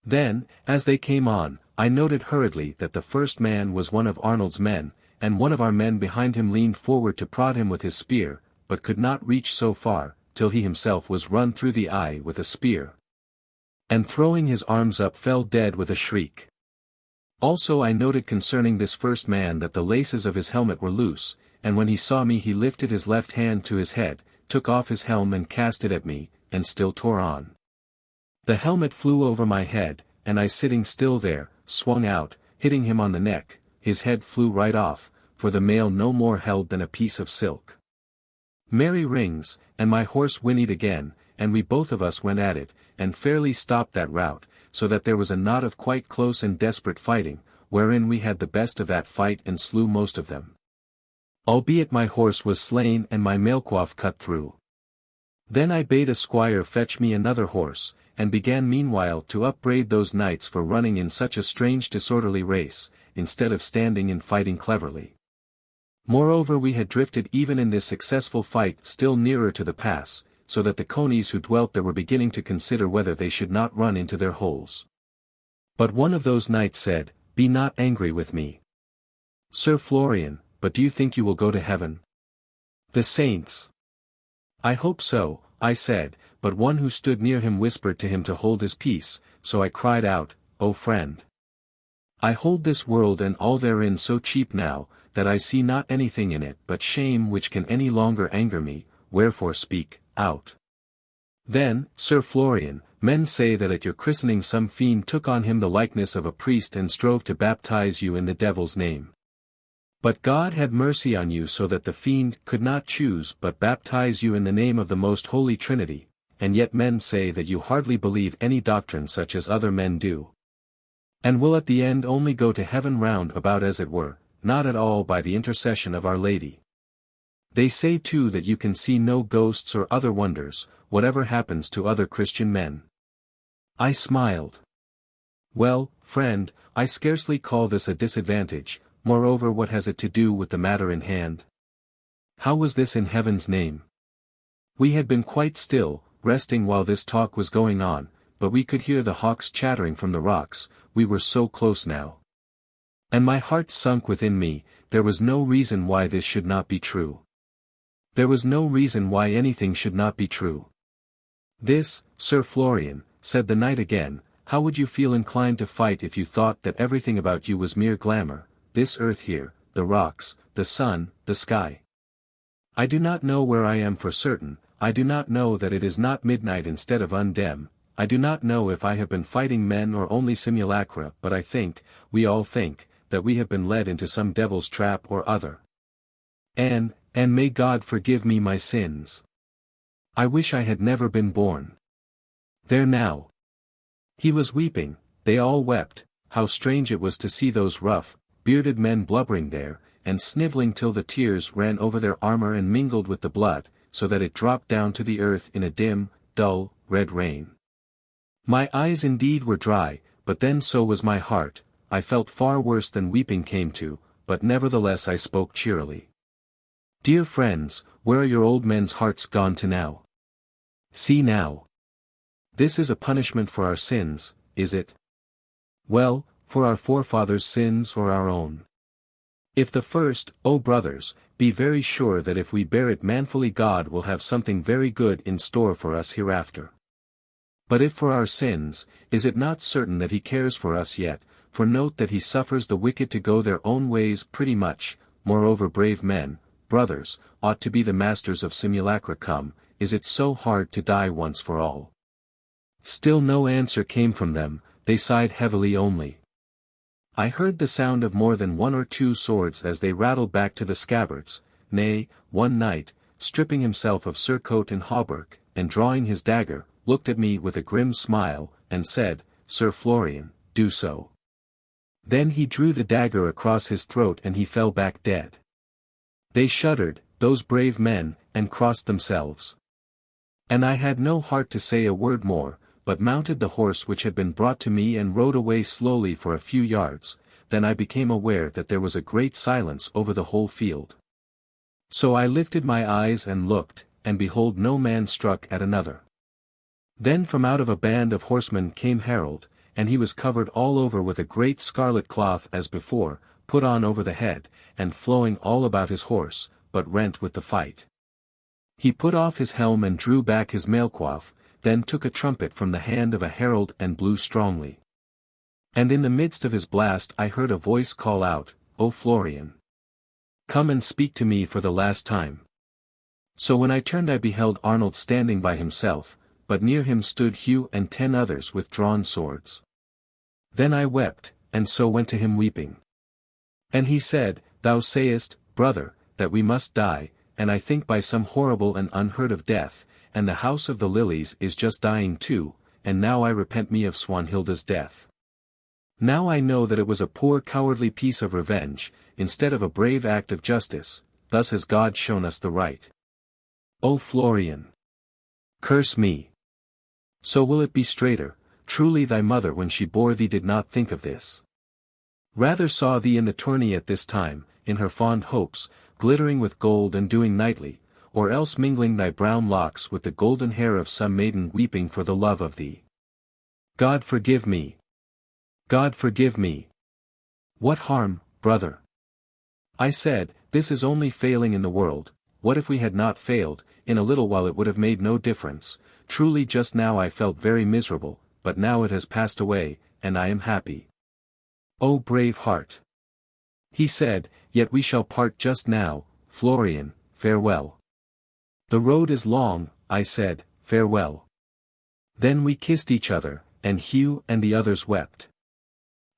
Then, as they came on, I noted hurriedly that the first man was one of Arnold's men, and one of our men behind him leaned forward to prod him with his spear, but could not reach so far, till he himself was run through the eye with a spear, and throwing his arms up fell dead with a shriek. Also I noted concerning this first man that the laces of his helmet were loose, and when he saw me he lifted his left hand to his head, took off his helm and cast it at me, and still tore on. The helmet flew over my head, and I sitting still there, swung out, hitting him on the neck, his head flew right off, for the mail no more held than a piece of silk. Merry rings, and my horse whinnied again, and we both of us went at it, and fairly stopped that rout, so that there was a knot of quite close and desperate fighting, wherein we had the best of that fight and slew most of them. Albeit my horse was slain and my mailcoif cut through. Then I bade a squire fetch me another horse, and began meanwhile to upbraid those knights for running in such a strange disorderly race, instead of standing and fighting cleverly. Moreover we had drifted even in this successful fight still nearer to the pass, so that the conies who dwelt there were beginning to consider whether they should not run into their holes. But one of those knights said, "Be not angry with me, Sir Florian, but do you think you will go to heaven?" "The saints." "I hope so," I said, but one who stood near him whispered to him to hold his peace, so I cried out, "O friend, I hold this world and all therein so cheap now, that I see not anything in it but shame which can any longer anger me, wherefore speak out." Then, Sir Florian, men say that at your christening some fiend took on him the likeness of a priest and strove to baptize you in the devil's name. But God had mercy on you so that the fiend could not choose but baptize you in the name of the most holy Trinity, and yet men say that you hardly believe any doctrine such as other men do, and will at the end only go to heaven round about as it were, not at all by the intercession of Our Lady. They say too that you can see no ghosts or other wonders, whatever happens to other Christian men. I smiled. Well, friend, I scarcely call this a disadvantage. Moreover, what has it to do with the matter in hand? How was this in heaven's name? We had been quite still, resting while this talk was going on, but we could hear the hawks chattering from the rocks, we were so close now. And my heart sunk within me, there was no reason why this should not be true. There was no reason why anything should not be true. This, Sir Florian, said the knight again, how would you feel inclined to fight if you thought that everything about you was mere glamour, this earth here, the rocks, the sun, the sky? I do not know where I am for certain, I do not know that it is not midnight instead of undem, I do not know if I have been fighting men or only simulacra, but I think, we all think, that we have been led into some devil's trap or other. And may God forgive me my sins. I wish I had never been born. There now. He was weeping, they all wept, how strange it was to see those rough, bearded men blubbering there, and snivelling till the tears ran over their armor and mingled with the blood, so that it dropped down to the earth in a dim, dull, red rain. My eyes indeed were dry, but then so was my heart, I felt far worse than weeping came to, but nevertheless I spoke cheerily. Dear friends, where are your old men's hearts gone to now? See now. This is a punishment for our sins, is it? Well, for our forefathers' sins or our own? If the first, O brothers, be very sure that if we bear it manfully God will have something very good in store for us hereafter. But if for our sins, is it not certain that he cares for us yet, for note that he suffers the wicked to go their own ways pretty much, moreover brave men, brothers, ought to be the masters of simulacra come, is it so hard to die once for all? Still no answer came from them, they sighed heavily only. I heard the sound of more than one or two swords as they rattled back to the scabbards, nay, one knight, stripping himself of surcoat and hauberk, and drawing his dagger, looked at me with a grim smile, and said, Sir Florian, do so. Then he drew the dagger across his throat and he fell back dead. They shuddered, those brave men, and crossed themselves. And I had no heart to say a word more, but mounted the horse which had been brought to me and rode away slowly for a few yards, then I became aware that there was a great silence over the whole field. So I lifted my eyes and looked, and behold no man struck at another. Then from out of a band of horsemen came Harald, and he was covered all over with a great scarlet cloth as before, put on over the head, and flowing all about his horse, but rent with the fight. He put off his helm and drew back his mailcoif, then took a trumpet from the hand of a herald and blew strongly. And in the midst of his blast I heard a voice call out, O Florian! Come and speak to me for the last time. So when I turned I beheld Arnold standing by himself, but near him stood Hugh and 10 others with drawn swords. Then I wept, and so went to him weeping. And he said, Thou sayest, brother, that we must die, and I think by some horrible and unheard of death, and the house of the Lilies is just dying too, and now I repent me of Swanhilda's death. Now I know that it was a poor cowardly piece of revenge, instead of a brave act of justice, thus has God shown us the right. O Florian! Curse me! So will it be straighter, truly thy mother when she bore thee did not think of this. Rather saw thee in the tourney at this time, in her fond hopes, glittering with gold and doing knightly, or else mingling thy brown locks with the golden hair of some maiden weeping for the love of thee. God forgive me! God forgive me! What harm, brother? I said, this is only failing in the world, what if we had not failed, in a little while it would have made no difference, truly just now I felt very miserable, but now it has passed away, and I am happy. O brave heart! He said, yet we shall part just now, Florian, farewell. The road is long, I said, farewell. Then we kissed each other, and Hugh and the others wept.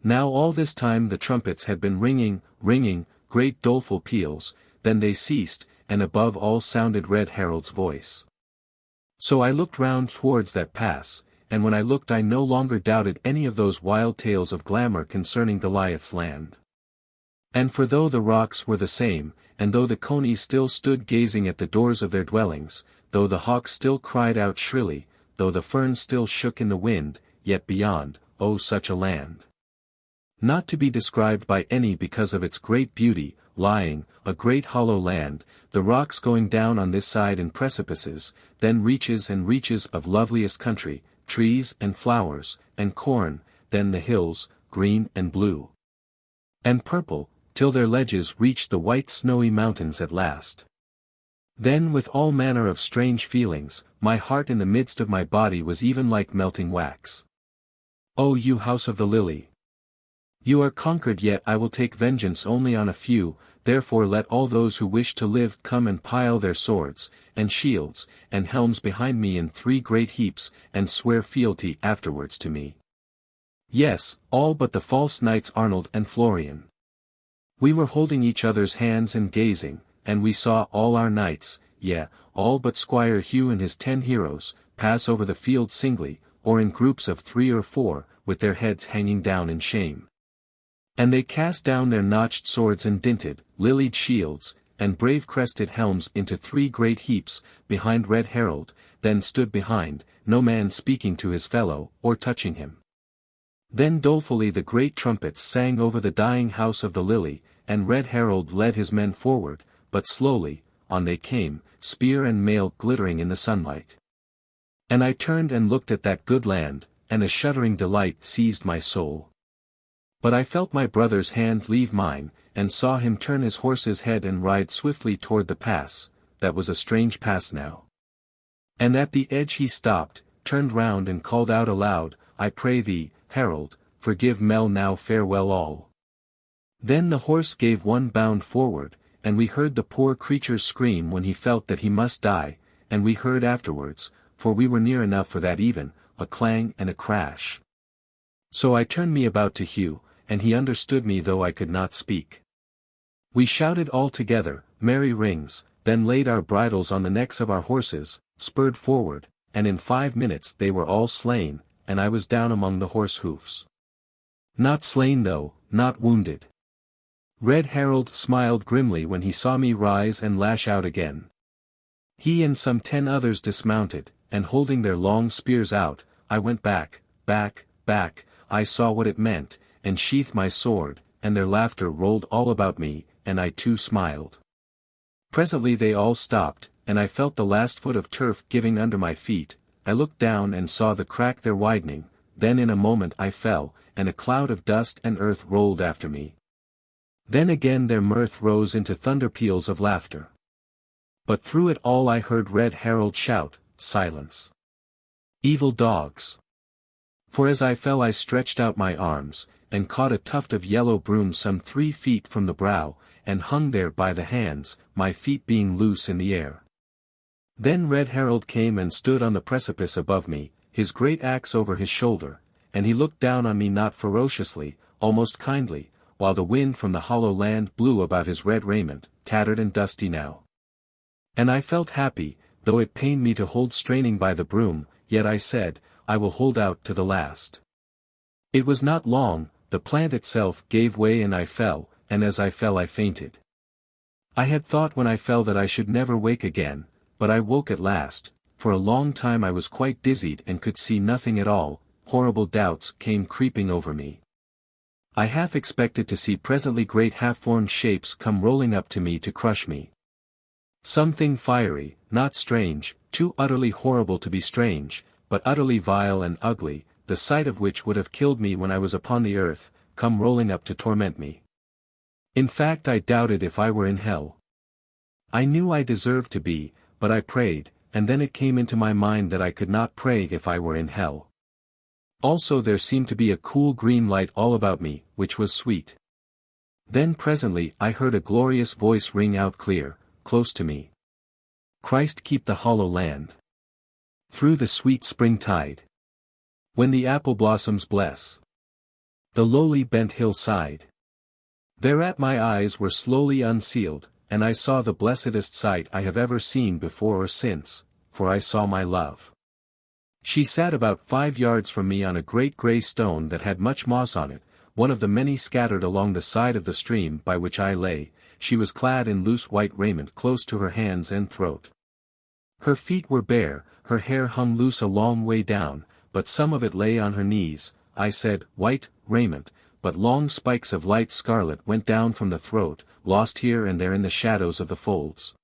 Now all this time the trumpets had been ringing, great doleful peals, then they ceased, and above all sounded Red Harald's voice. So I looked round towards that pass, and when I looked I no longer doubted any of those wild tales of glamour concerning Goliath's land. And for though the rocks were the same, and though the conies still stood gazing at the doors of their dwellings, though the hawks still cried out shrilly, though the ferns still shook in the wind, yet beyond, oh such a land! Not to be described by any because of its great beauty, lying, a great hollow land, the rocks going down on this side in precipices, then reaches and reaches of loveliest country, trees and flowers, and corn, then the hills, green and blue and purple, till their ledges reached the white snowy mountains at last. Then with all manner of strange feelings, my heart in the midst of my body was even like melting wax. O you house of the lily! You are conquered, yet I will take vengeance only on a few, therefore let all those who wish to live come and pile their swords, and shields, and helms behind me in 3 great heaps, and swear fealty afterwards to me. Yes, all but the false knights Arnold and Florian. We were holding each other's hands and gazing, and we saw all our knights, yea, all but Squire Hugh and his 10 heroes, pass over the field singly, or in groups of 3 or 4, with their heads hanging down in shame. And they cast down their notched swords and dinted, lilied shields, and brave crested helms into 3 great heaps, behind Red Harald, then stood behind, no man speaking to his fellow, or touching him. Then dolefully the great trumpets sang over the dying house of the Lily, and Red Harald led his men forward, but slowly, on they came, spear and mail glittering in the sunlight. And I turned and looked at that good land, and a shuddering delight seized my soul. But I felt my brother's hand leave mine, and saw him turn his horse's head and ride swiftly toward the pass, that was a strange pass now. And at the edge he stopped, turned round and called out aloud, I pray thee, Harold, forgive Mel now farewell all. Then the horse gave one bound forward, and we heard the poor creature scream when he felt that he must die, and we heard afterwards, for we were near enough for that even, a clang and a crash. So I turned me about to Hugh, and he understood me though I could not speak. We shouted all together, merry rings, then laid our bridles on the necks of our horses, spurred forward, and in 5 minutes they were all slain, and I was down among the horse hoofs. Not slain though, not wounded. Red Harald smiled grimly when he saw me rise and lash out again. He and some 10 others dismounted, and holding their long spears out, I went back, I saw what it meant, and sheathed my sword, and their laughter rolled all about me, and I too smiled. Presently they all stopped, and I felt the last foot of turf giving under my feet. I looked down and saw the crack there widening, then in a moment I fell, and a cloud of dust and earth rolled after me. Then again their mirth rose into thunder peals of laughter. But through it all I heard Red Harald shout, silence! Evil dogs! For as I fell I stretched out my arms, and caught a tuft of yellow broom some 3 feet from the brow, and hung there by the hands, my feet being loose in the air. Then Red Harald came and stood on the precipice above me, his great axe over his shoulder, and he looked down on me not ferociously, almost kindly, while the wind from the hollow land blew about his red raiment, tattered and dusty now. And I felt happy, though it pained me to hold straining by the broom, yet I said, I will hold out to the last. It was not long, the plant itself gave way and I fell, and as I fell I fainted. I had thought when I fell that I should never wake again, but I woke at last. For a long time I was quite dizzied and could see nothing at all. Horrible doubts came creeping over me. I half expected to see presently great half-formed shapes come rolling up to me to crush me. Something fiery, not strange, too utterly horrible to be strange, but utterly vile and ugly, the sight of which would have killed me when I was upon the earth, come rolling up to torment me. In fact I doubted if I were in hell. I knew I deserved to be, but I prayed, and then it came into my mind that I could not pray if I were in hell. Also there seemed to be a cool green light all about me, which was sweet. Then presently I heard a glorious voice ring out clear, close to me. Christ keep the hollow land. Through the sweet springtide. When the apple blossoms bless the lowly bent hillside. Thereat my eyes were slowly unsealed, and I saw the blessedest sight I have ever seen before or since, for I saw my love. She sat about 5 yards from me on a great grey stone that had much moss on it, one of the many scattered along the side of the stream by which I lay. She was clad in loose white raiment close to her hands and throat. Her feet were bare, her hair hung loose a long way down, but some of it lay on her knees. I said, White raiment, but long spikes of light scarlet went down from the throat, lost here and there in the shadows of the folds.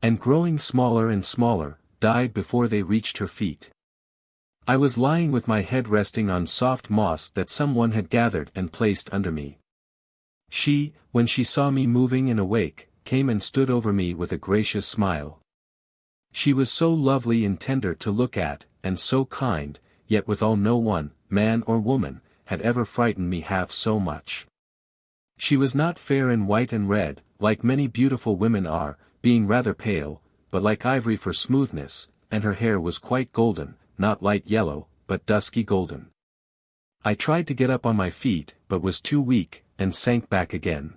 And growing smaller and smaller, died before they reached her feet. I was lying with my head resting on soft moss that someone had gathered and placed under me. She, when she saw me moving and awake, came and stood over me with a gracious smile. She was so lovely and tender to look at, and so kind, yet withal no one, man or woman, had ever frightened me half so much. She was not fair and white and red, like many beautiful women are, being rather pale, but like ivory for smoothness, and her hair was quite golden, not light yellow, but dusky golden. I tried to get up on my feet, but was too weak, and sank back again.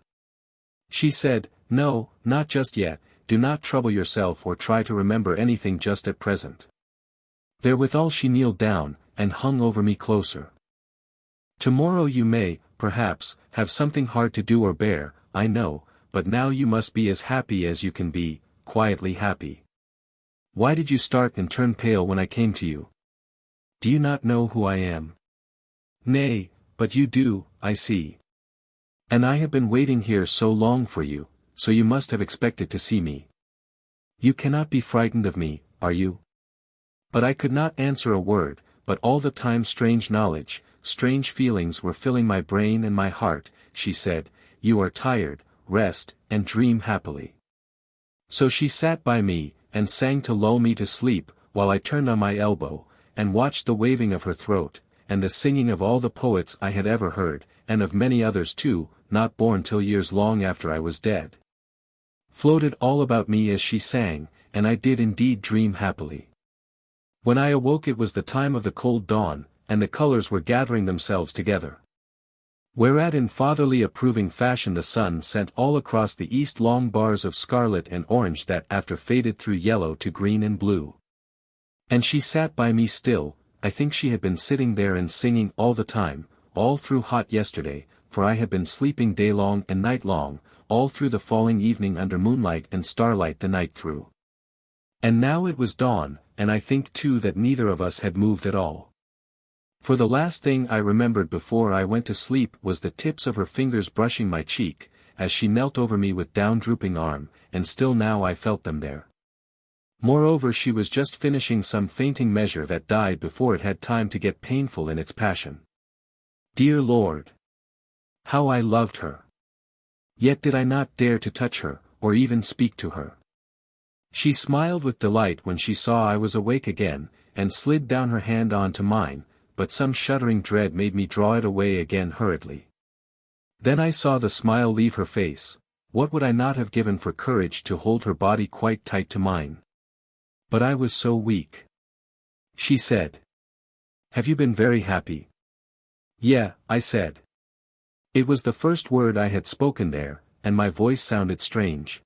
She said, "No, not just yet, do not trouble yourself or try to remember anything just at present." Therewithal she kneeled down, and hung over me closer. "Tomorrow you may, perhaps, have something hard to do or bear, I know, but now you must be as happy as you can be, quietly happy. Why did you start and turn pale when I came to you? Do you not know who I am? Nay, but you do, I see. And I have been waiting here so long for you, so you must have expected to see me. You cannot be frightened of me, are you?" But I could not answer a word, but all the time strange knowledge, strange feelings were filling my brain and my heart. She said, "You are tired, rest, and dream happily." So she sat by me, and sang to lull me to sleep, while I turned on my elbow, and watched the waving of her throat, and the singing of all the poets I had ever heard, and of many others too, not born till years long after I was dead. Floated all about me as she sang, and I did indeed dream happily. When I awoke it was the time of the cold dawn, and the colors were gathering themselves together. Whereat in fatherly approving fashion the sun sent all across the east long bars of scarlet and orange that after faded through yellow to green and blue. And she sat by me still, I think she had been sitting there and singing all the time, all through hot yesterday, for I had been sleeping day long and night long, all through the falling evening under moonlight and starlight the night through. And now it was dawn, and I think too that neither of us had moved at all. For the last thing I remembered before I went to sleep was the tips of her fingers brushing my cheek, as she knelt over me with down-drooping arm, and still now I felt them there. Moreover she was just finishing some fainting measure that died before it had time to get painful in its passion. Dear Lord! How I loved her! Yet did I not dare to touch her, or even speak to her. She smiled with delight when she saw I was awake again, and slid down her hand on to mine, but some shuddering dread made me draw it away again hurriedly. Then I saw the smile leave her face. What would I not have given for courage to hold her body quite tight to mine? But I was so weak. She said, "Have you been very happy?" "Yeah," I said. It was the first word I had spoken there, and my voice sounded strange.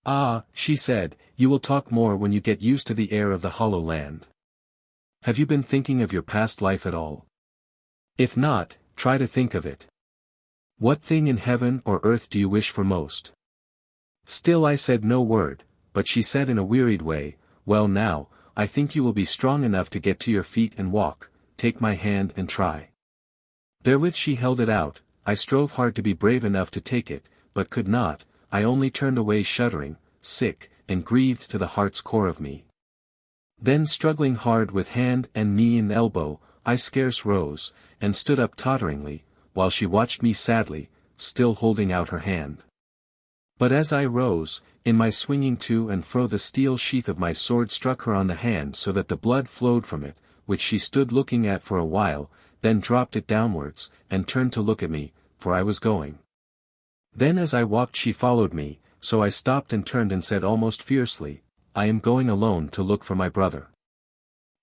"Ah," she said, "you will talk more when you get used to the air of the hollow land. Have you been thinking of your past life at all? If not, try to think of it. What thing in heaven or earth do you wish for most?" Still I said no word, but she said in a wearied way, "Well now, I think you will be strong enough to get to your feet and walk, take my hand and try." Therewith she held it out. I strove hard to be brave enough to take it, but could not. I only turned away shuddering, sick, and grieved to the heart's core of me. Then struggling hard with hand and knee and elbow, I scarce rose, and stood up totteringly, while she watched me sadly, still holding out her hand. But as I rose, in my swinging to and fro the steel sheath of my sword struck her on the hand so that the blood flowed from it, which she stood looking at for a while, then dropped it downwards, and turned to look at me, for I was going. Then as I walked she followed me, so I stopped and turned and said almost fiercely, "I am going alone to look for my brother."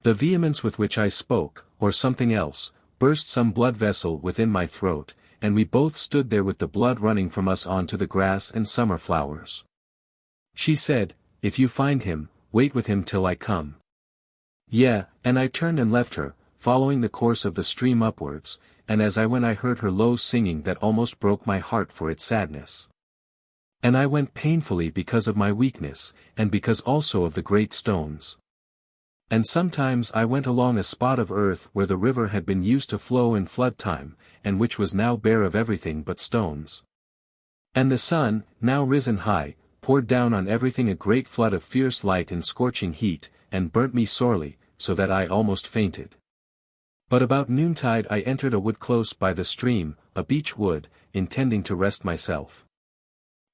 The vehemence with which I spoke, or something else, burst some blood vessel within my throat, and we both stood there with the blood running from us onto the grass and summer flowers. She said, "If you find him, wait with him till I come." Yeah, and I turned and left her, following the course of the stream upwards, and as I went I heard her low singing that almost broke my heart for its sadness. And I went painfully because of my weakness, and because also of the great stones. And sometimes I went along a spot of earth where the river had been used to flow in flood time, and which was now bare of everything but stones. And the sun, now risen high, poured down on everything a great flood of fierce light and scorching heat, and burnt me sorely, so that I almost fainted. But about noontide I entered a wood close by the stream, a beech wood, intending to rest myself.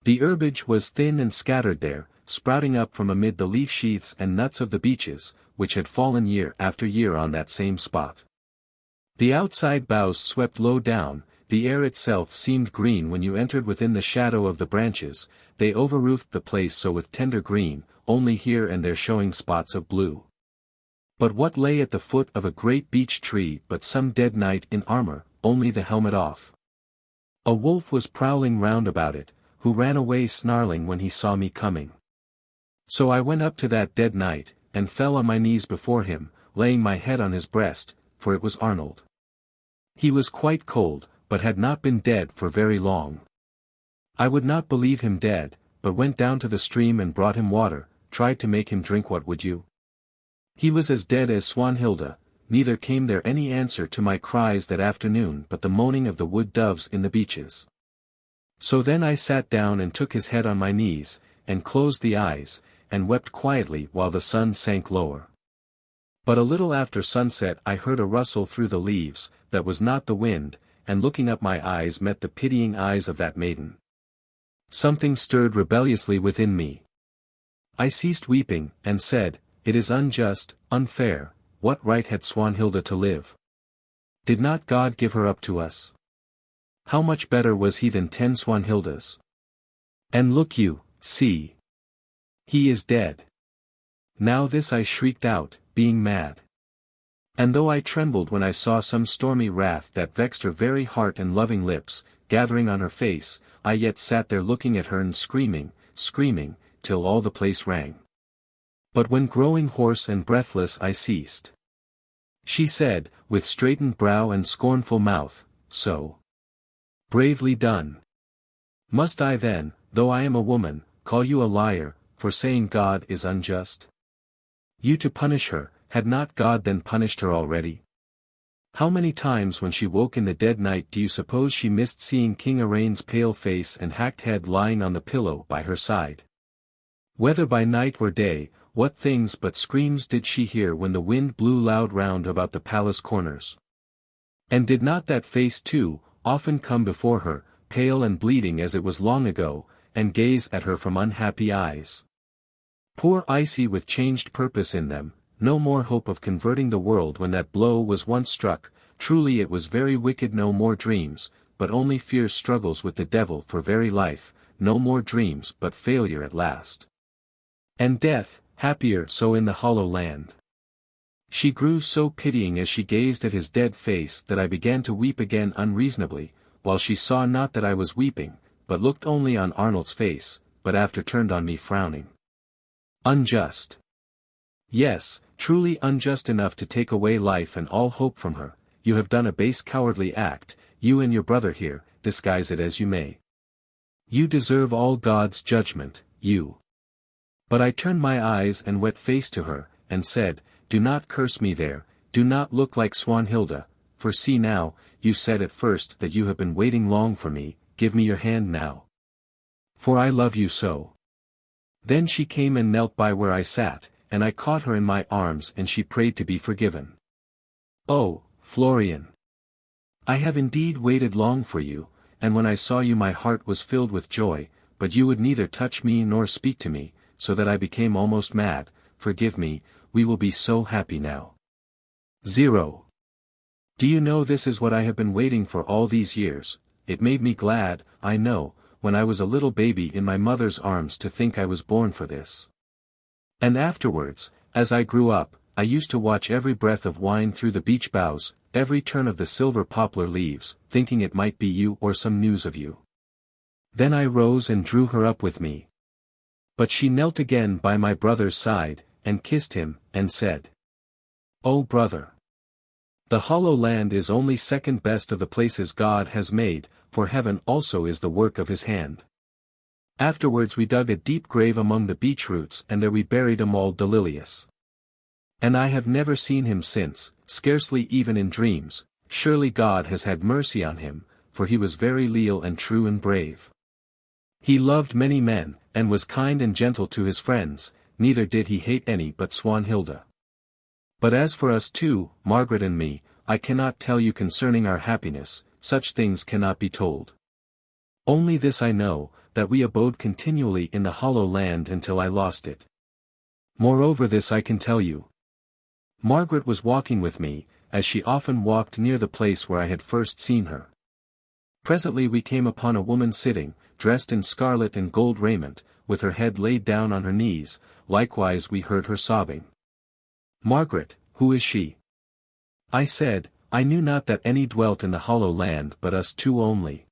The herbage was thin and scattered there, sprouting up from amid the leaf sheaths and nuts of the beeches, which had fallen year after year on that same spot. The outside boughs swept low down, the air itself seemed green when you entered within the shadow of the branches, they overroofed the place so with tender green, only here and there showing spots of blue. But what lay at the foot of a great beech tree but some dead knight in armor, only the helmet off? A wolf was prowling round about it, who ran away snarling when he saw me coming. So I went up to that dead knight, and fell on my knees before him, laying my head on his breast, for it was Arnold. He was quite cold, but had not been dead for very long. I would not believe him dead, but went down to the stream and brought him water, tried to make him drink. What would you? He was as dead as Swanhilda, neither came there any answer to my cries that afternoon but the moaning of the wood doves in the beeches. So then I sat down and took his head on my knees, and closed the eyes, and wept quietly while the sun sank lower. But a little after sunset I heard a rustle through the leaves, that was not the wind, and looking up my eyes met the pitying eyes of that maiden. Something stirred rebelliously within me. I ceased weeping, and said, "It is unjust, unfair, what right had Swanhilda to live? Did not God give her up to us? How much better was he than 10 Swanhildas? And look you, see! He is dead." Now this I shrieked out, being mad. And though I trembled when I saw some stormy wrath that vexed her very heart and loving lips, gathering on her face, I yet sat there looking at her and screaming, till all the place rang. But when growing hoarse and breathless I ceased, she said, with straightened brow and scornful mouth, "So bravely done. Must I then, though I am a woman, call you a liar, for saying God is unjust? You to punish her, had not God then punished her already? How many times when she woke in the dead night do you suppose she missed seeing King Urrayne's pale face and hacked head lying on the pillow by her side? Whether by night or day, what things but screams did she hear when the wind blew loud round about the palace corners? And did not that face too, often come before her, pale and bleeding as it was long ago, and gaze at her from unhappy eyes? Poor icy with changed purpose in them, no more hope of converting the world when that blow was once struck, truly it was very wicked. No more dreams, but only fierce struggles with the devil for very life, no more dreams but failure at last. And death, happier so in the hollow land. She grew so pitying as she gazed at his dead face that I began to weep again unreasonably, while she saw not that I was weeping, but looked only on Arnold's face, but after turned on me frowning. Unjust. Yes, truly unjust enough to take away life and all hope from her. You have done a base cowardly act, you and your brother here, disguise it as you may. You deserve all God's judgment, you. But I turned my eyes and wet face to her, and said, "Do not curse me there, do not look like Swanhilda, for see now, you said at first that you have been waiting long for me, give me your hand now. For I love you so." Then she came and knelt by where I sat, and I caught her in my arms and she prayed to be forgiven. "Oh, Florian! I have indeed waited long for you, and when I saw you my heart was filled with joy, but you would neither touch me nor speak to me, so that I became almost mad. Forgive me, we will be so happy now. 0. Do you know this is what I have been waiting for all these years? It made me glad, I know, when I was a little baby in my mother's arms to think I was born for this. And afterwards, as I grew up, I used to watch every breath of wine through the beech boughs, every turn of the silver poplar leaves, thinking it might be you or some news of you. Then I rose and drew her up with me. But she knelt again by my brother's side, and kissed him, and said, "Oh brother! The hollow land is only second best of the places God has made, for heaven also is the work of his hand." Afterwards we dug a deep grave among the beech roots and there we buried Amald the Lilies. And I have never seen him since, scarcely even in dreams, surely God has had mercy on him, for he was very leal and true and brave. He loved many men, and was kind and gentle to his friends, neither did he hate any but Swanhilda. But as for us two, Margaret and me, I cannot tell you concerning our happiness, such things cannot be told. Only this I know, that we abode continually in the hollow land until I lost it. Moreover this I can tell you. Margaret was walking with me, as she often walked near the place where I had first seen her. Presently we came upon a woman sitting, dressed in scarlet and gold raiment, with her head laid down on her knees, likewise we heard her sobbing. Margaret, who is she? I said, I knew not that any dwelt in the hollow land but us two only.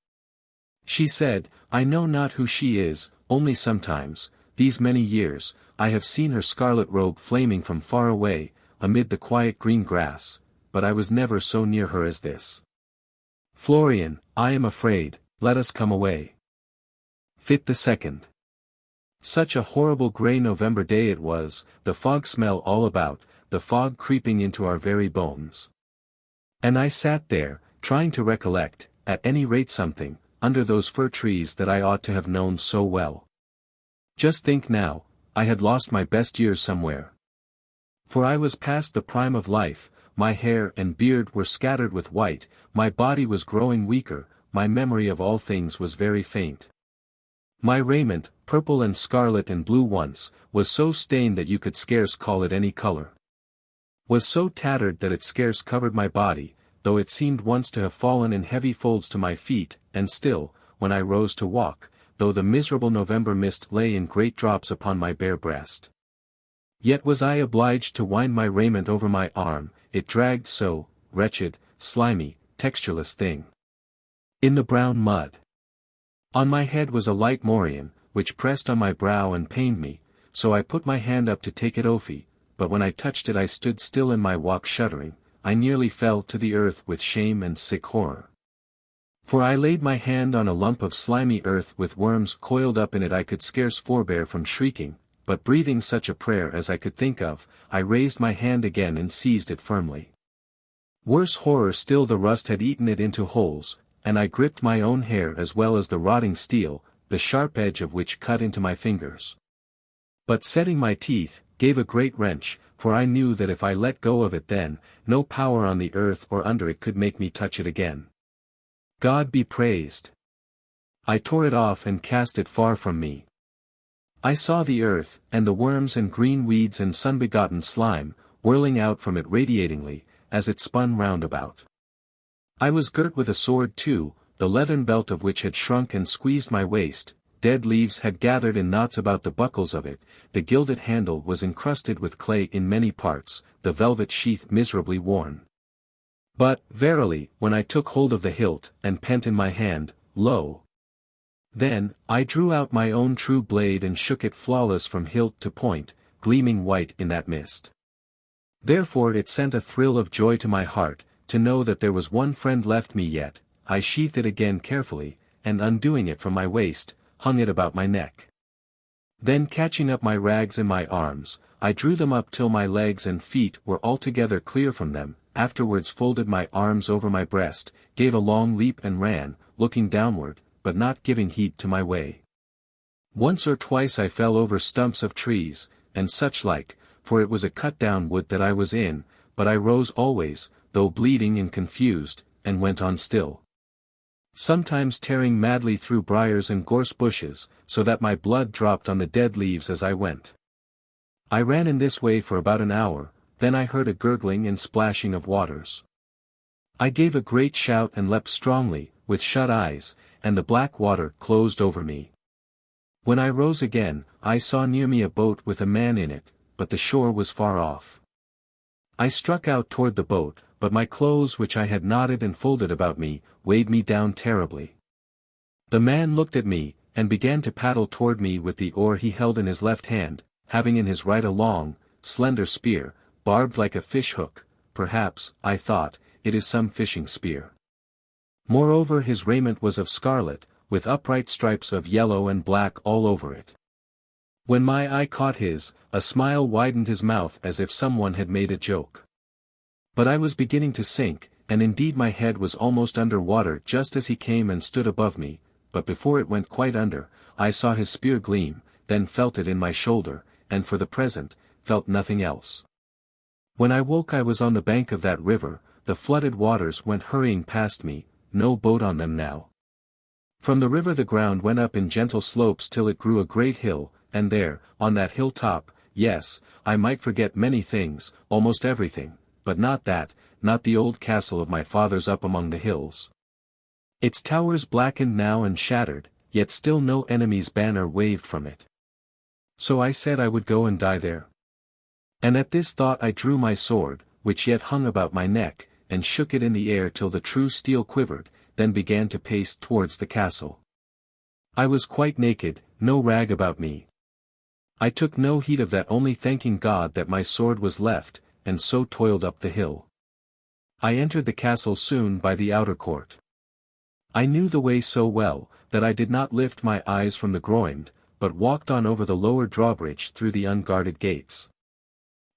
She said, I know not who she is, only sometimes, these many years, I have seen her scarlet robe flaming from far away, amid the quiet green grass, but I was never so near her as this. Florian, I am afraid, let us come away. Fytte the Second. Such a horrible grey November day it was, the fog smell all about, the fog creeping into our very bones. And I sat there, trying to recollect, at any rate something, under those fir trees that I ought to have known so well. Just think now, I had lost my best years somewhere. For I was past the prime of life, my hair and beard were scattered with white, my body was growing weaker, my memory of all things was very faint. My raiment, purple and scarlet and blue once, was so stained that you could scarce call it any color. Was so tattered that it scarce covered my body, though it seemed once to have fallen in heavy folds to my feet, and still, when I rose to walk, though the miserable November mist lay in great drops upon my bare breast. Yet was I obliged to wind my raiment over my arm, it dragged so, wretched, slimy, textureless thing. In the brown mud. On my head was a light morion, which pressed on my brow and pained me, so I put my hand up to take it off, but when I touched it I stood still in my walk shuddering, I nearly fell to the earth with shame and sick horror. For I laid my hand on a lump of slimy earth with worms coiled up in it. I could scarce forbear from shrieking, but breathing such a prayer as I could think of, I raised my hand again and seized it firmly. Worse horror still, the rust had eaten it into holes, and I gripped my own hair as well as the rotting steel, the sharp edge of which cut into my fingers. But setting my teeth, gave a great wrench, for I knew that if I let go of it then, no power on the earth or under it could make me touch it again. God be praised. I tore it off and cast it far from me. I saw the earth, and the worms and green weeds and sun-begotten slime, whirling out from it radiatingly, as it spun round about. I was girt with a sword too, the leathern belt of which had shrunk and squeezed my waist, dead leaves had gathered in knots about the buckles of it, the gilded handle was encrusted with clay in many parts, the velvet sheath miserably worn. But, verily, when I took hold of the hilt, and pent in my hand, lo! Then, I drew out my own true blade and shook it flawless from hilt to point, gleaming white in that mist. Therefore it sent a thrill of joy to my heart, to know that there was one friend left me yet. I sheathed it again carefully, and undoing it from my waist, hung it about my neck. Then catching up my rags in my arms, I drew them up till my legs and feet were altogether clear from them, afterwards folded my arms over my breast, gave a long leap and ran, looking downward, but not giving heed to my way. Once or twice I fell over stumps of trees, and such like, for it was a cut-down wood that I was in, but I rose always, though bleeding and confused, and went on still. Sometimes tearing madly through briars and gorse bushes, so that my blood dropped on the dead leaves as I went. I ran in this way for about an hour, then I heard a gurgling and splashing of waters. I gave a great shout and leapt strongly, with shut eyes, and the black water closed over me. When I rose again, I saw near me a boat with a man in it, but the shore was far off. I struck out toward the boat, but my clothes which I had knotted and folded about me, weighed me down terribly. The man looked at me, and began to paddle toward me with the oar he held in his left hand, having in his right a long, slender spear, barbed like a fish hook. Perhaps, I thought, it is some fishing spear. Moreover his raiment was of scarlet, with upright stripes of yellow and black all over it. When my eye caught his, a smile widened his mouth as if someone had made a joke. But I was beginning to sink, and indeed my head was almost under water just as he came and stood above me, but before it went quite under, I saw his spear gleam, then felt it in my shoulder, and for the present, felt nothing else. When I woke I was on the bank of that river, the flooded waters went hurrying past me, no boat on them now. From the river the ground went up in gentle slopes till it grew a great hill, and there, on that hill top, yes, I might forget many things, almost everything, but not that, not the old castle of my fathers up among the hills. Its towers blackened now and shattered, yet still no enemy's banner waved from it. So I said I would go and die there. And at this thought I drew my sword, which yet hung about my neck, and shook it in the air till the true steel quivered, then began to pace towards the castle. I was quite naked, no rag about me. I took no heed of that, only thanking God that my sword was left, and so toiled up the hill. I entered the castle soon by the outer court. I knew the way so well, that I did not lift my eyes from the groyne, but walked on over the lower drawbridge through the unguarded gates.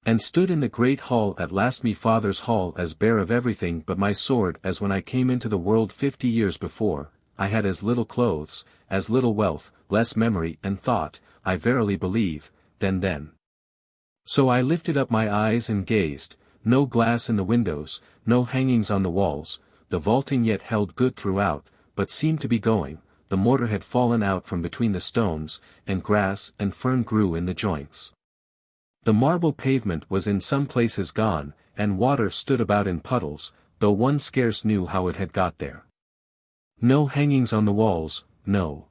And stood in the great hall at last, me father's hall, as bare of everything but my sword as when I came into the world 50 years before. I had as little clothes, as little wealth, less memory and thought, I verily believe, than then. So I lifted up my eyes and gazed, no glass in the windows, no hangings on the walls, the vaulting yet held good throughout, but seemed to be going, the mortar had fallen out from between the stones, and grass and fern grew in the joints. The marble pavement was in some places gone, and water stood about in puddles, though one scarce knew how it had got there. No hangings on the walls, no.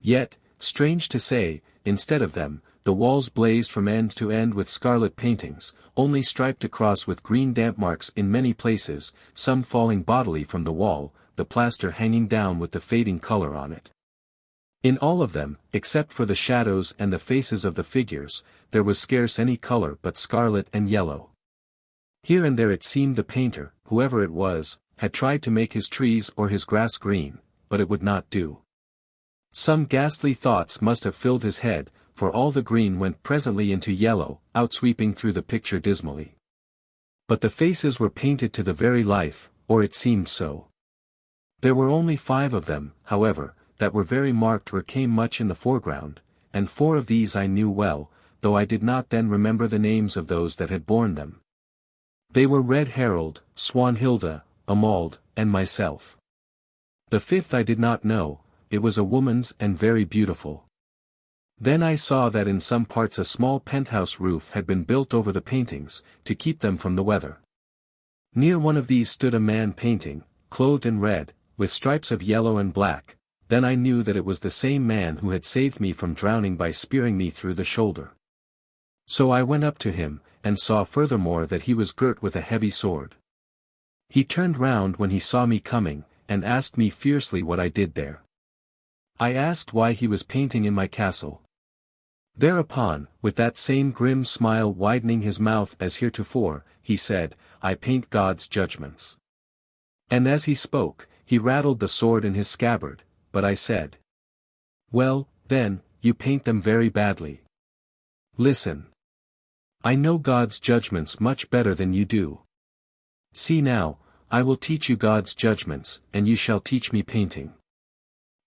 Yet, strange to say, instead of them, the walls blazed from end to end with scarlet paintings, only striped across with green damp marks in many places, some falling bodily from the wall, the plaster hanging down with the fading color on it. In all of them, except for the shadows and the faces of the figures, there was scarce any color but scarlet and yellow. Here and there it seemed the painter, whoever it was, had tried to make his trees or his grass green, but it would not do. Some ghastly thoughts must have filled his head, for all the green went presently into yellow, outsweeping through the picture dismally. But the faces were painted to the very life, or it seemed so. There were only 5 of them, however, that were very marked or came much in the foreground, and 4 of these I knew well, though I did not then remember the names of those that had borne them. They were Red Harald, Swanhilda, Amald, and myself. The 5th I did not know, it was a woman's and very beautiful. Then I saw that in some parts a small penthouse roof had been built over the paintings, to keep them from the weather. Near one of these stood a man painting, clothed in red, with stripes of yellow and black. Then I knew that it was the same man who had saved me from drowning by spearing me through the shoulder. So I went up to him, and saw furthermore that he was girt with a heavy sword. He turned round when he saw me coming, and asked me fiercely what I did there. I asked why he was painting in my castle. Thereupon, with that same grim smile widening his mouth as heretofore, he said, I paint God's judgments. And as he spoke, he rattled the sword in his scabbard, but I said, well, then, you paint them very badly. Listen. I know God's judgments much better than you do. See now, I will teach you God's judgments, and you shall teach me painting.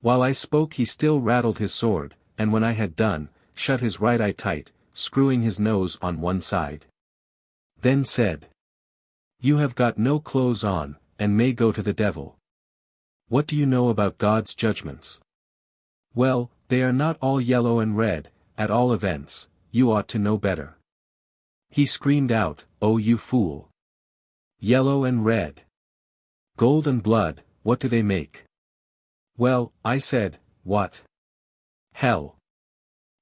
While I spoke he still rattled his sword, and when I had done, shut his right eye tight, screwing his nose on one side. Then said, you have got no clothes on, and may go to the devil. What do you know about God's judgments? Well, they are not all yellow and red, at all events, you ought to know better. He screamed out, oh you fool! Yellow and red. Gold and blood, what do they make? Well, I said, what? Hell.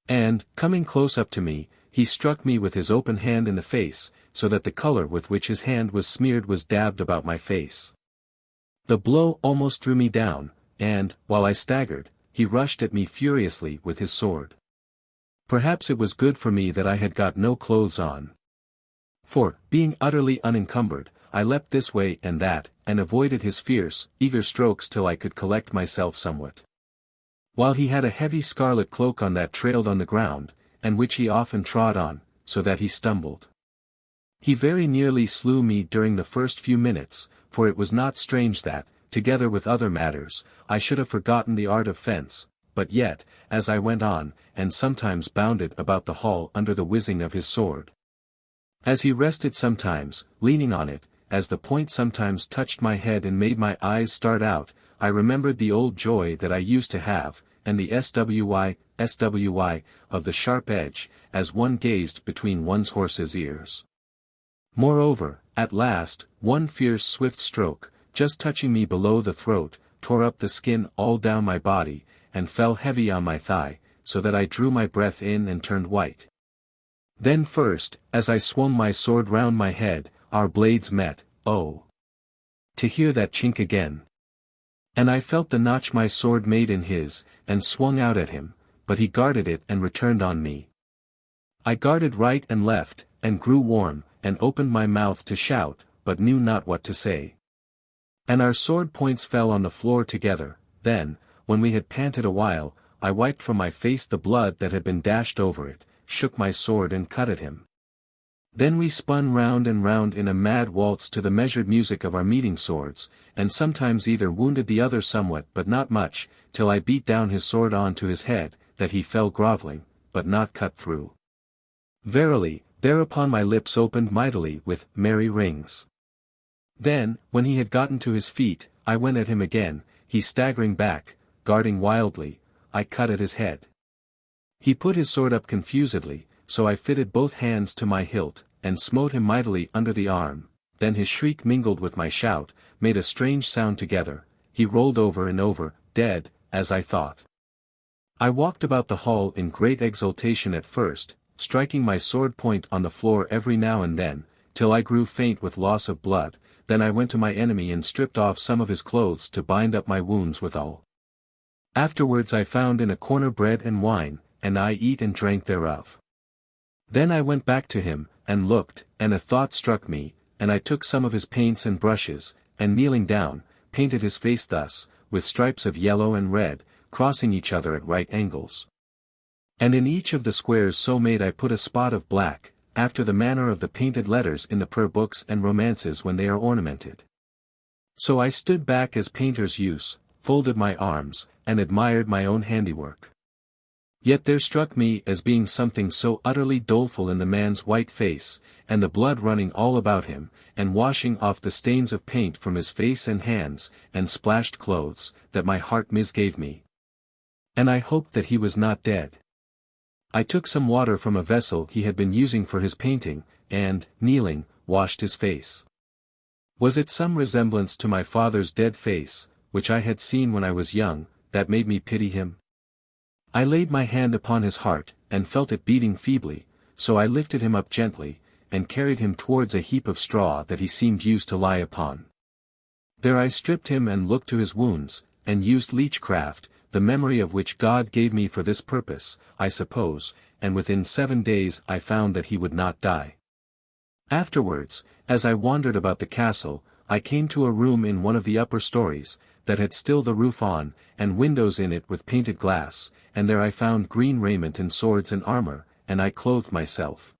And, coming close up to me, he struck me with his open hand in the face, so that the color with which his hand was smeared was dabbed about my face. The blow almost threw me down, and, while I staggered, he rushed at me furiously with his sword. Perhaps it was good for me that I had got no clothes on. For, being utterly unencumbered, I leapt this way and that, and avoided his fierce, eager strokes till I could collect myself somewhat. While he had a heavy scarlet cloak on that trailed on the ground, and which he often trod on, so that he stumbled. He very nearly slew me during the first few minutes, for it was not strange that, together with other matters, I should have forgotten the art of fence, but yet, as I went on, and sometimes bounded about the hall under the whizzing of his sword. As he rested sometimes, leaning on it, as the point sometimes touched my head and made my eyes start out, I remembered the old joy that I used to have, and the swy of the sharp edge, as one gazed between one's horse's ears. Moreover, at last, one fierce swift stroke, just touching me below the throat, tore up the skin all down my body, and fell heavy on my thigh, so that I drew my breath in and turned white. Then first, as I swung my sword round my head, our blades met, oh! To hear that chink again! And I felt the notch my sword made in his, and swung out at him, but he guarded it and returned on me. I guarded right and left, and grew warm, and opened my mouth to shout, but knew not what to say. And our sword points fell on the floor together. Then, when we had panted a while, I wiped from my face the blood that had been dashed over it, shook my sword and cut at him. Then we spun round and round in a mad waltz to the measured music of our meeting swords, and sometimes either wounded the other somewhat but not much, till I beat down his sword on to his head, that he fell grovelling, but not cut through. Verily, thereupon my lips opened mightily with merry rings. Then, when he had gotten to his feet, I went at him again, he staggering back, guarding wildly, I cut at his head. He put his sword up confusedly, so I fitted both hands to my hilt, and smote him mightily under the arm. Then his shriek mingled with my shout, made a strange sound together, he rolled over and over, dead, as I thought. I walked about the hall in great exultation at first, striking my sword point on the floor every now and then, till I grew faint with loss of blood. Then I went to my enemy and stripped off some of his clothes to bind up my wounds withal. Afterwards I found in a corner bread and wine, and I eat and drank thereof. Then I went back to him, and looked, and a thought struck me, and I took some of his paints and brushes, and kneeling down, painted his face thus, with stripes of yellow and red, crossing each other at right angles. And in each of the squares so made I put a spot of black, after the manner of the painted letters in the prayer books and romances when they are ornamented. So I stood back as painters use, folded my arms, and admired my own handiwork. Yet there struck me as being something so utterly doleful in the man's white face, and the blood running all about him, and washing off the stains of paint from his face and hands, and splashed clothes, that my heart misgave me. And I hoped that he was not dead. I took some water from a vessel he had been using for his painting, and, kneeling, washed his face. Was it some resemblance to my father's dead face, which I had seen when I was young, that made me pity him? I laid my hand upon his heart, and felt it beating feebly, so I lifted him up gently, and carried him towards a heap of straw that he seemed used to lie upon. There I stripped him and looked to his wounds, and used leechcraft, the memory of which God gave me for this purpose, I suppose, and within 7 days I found that he would not die. Afterwards, as I wandered about the castle, I came to a room in one of the upper stories, that had still the roof on, and windows in it with painted glass, and there I found green raiment and swords and armor, and I clothed myself.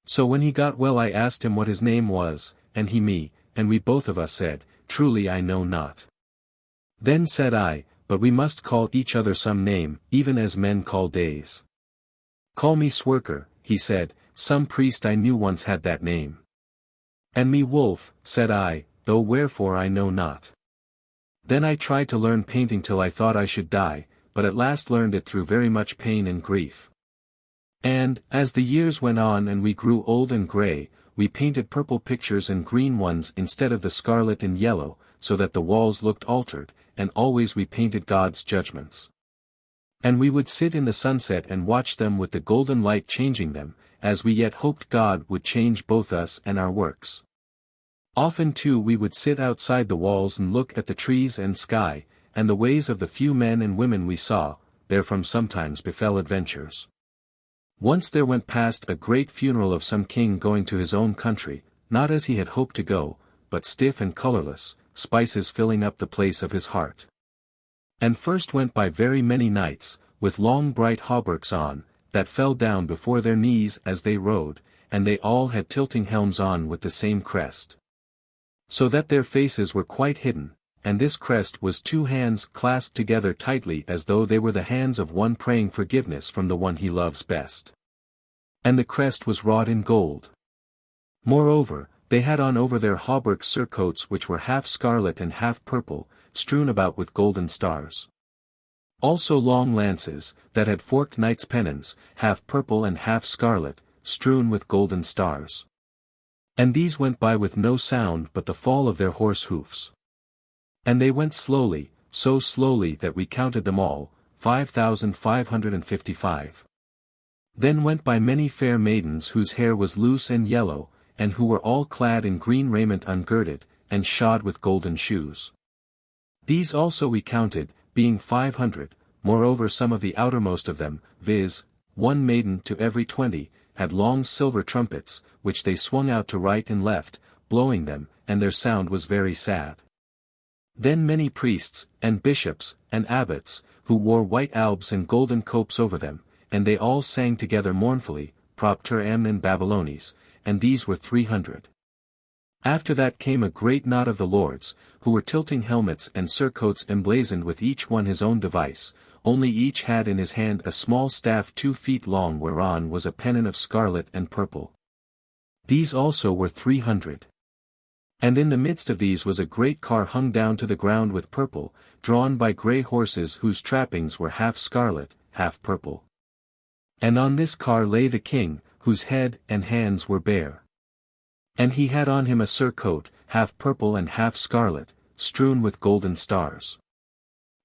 So when he got well I asked him what his name was, and he me, and we both of us said, Truly I know not. Then said I, But we must call each other some name, even as men call days. Call me Swerker, he said, some priest I knew once had that name. And me Wolf, said I, though wherefore I know not. Then I tried to learn painting till I thought I should die, but at last learned it through very much pain and grief. And, as the years went on and we grew old and grey, we painted purple pictures and green ones instead of the scarlet and yellow, so that the walls looked altered, and always we painted God's judgments. And we would sit in the sunset and watch them with the golden light changing them, as we yet hoped God would change both us and our works. Often too we would sit outside the walls and look at the trees and sky, and the ways of the few men and women we saw, therefrom sometimes befell adventures. Once there went past a great funeral of some king going to his own country, not as he had hoped to go, but stiff and colorless, spices filling up the place of his heart. And first went by very many knights, with long bright hauberks on, that fell down before their knees as they rode, and they all had tilting helms on with the same crest. So that their faces were quite hidden, and this crest was two hands clasped together tightly as though they were the hands of one praying forgiveness from the one he loves best. And the crest was wrought in gold. Moreover, they had on over their hauberks surcoats which were half scarlet and half purple, strewn about with golden stars. Also long lances, that had forked knights' pennons, half purple and half scarlet, strewn with golden stars. And these went by with no sound but the fall of their horse hoofs. And they went slowly, so slowly that we counted them all, 5,555. Then went by many fair maidens whose hair was loose and yellow, and who were all clad in green raiment ungirded, and shod with golden shoes. These also we counted, being 500, moreover some of the outermost of them, viz., one maiden to every 20, had long silver trumpets, which they swung out to right and left, blowing them, and their sound was very sad. Then many priests, and bishops, and abbots, who wore white albs and golden copes over them, and they all sang together mournfully, propter amnon Babylones, and these were 300. After that came a great knot of the lords, who were tilting helmets and surcoats emblazoned with each one his own device, only each had in his hand a small staff 2 feet long whereon was a pennon of scarlet and purple. These also were 300. And in the midst of these was a great car hung down to the ground with purple, drawn by grey horses whose trappings were half scarlet, half purple. And on this car lay the king, whose head and hands were bare. And he had on him a surcoat, half purple and half scarlet, strewn with golden stars.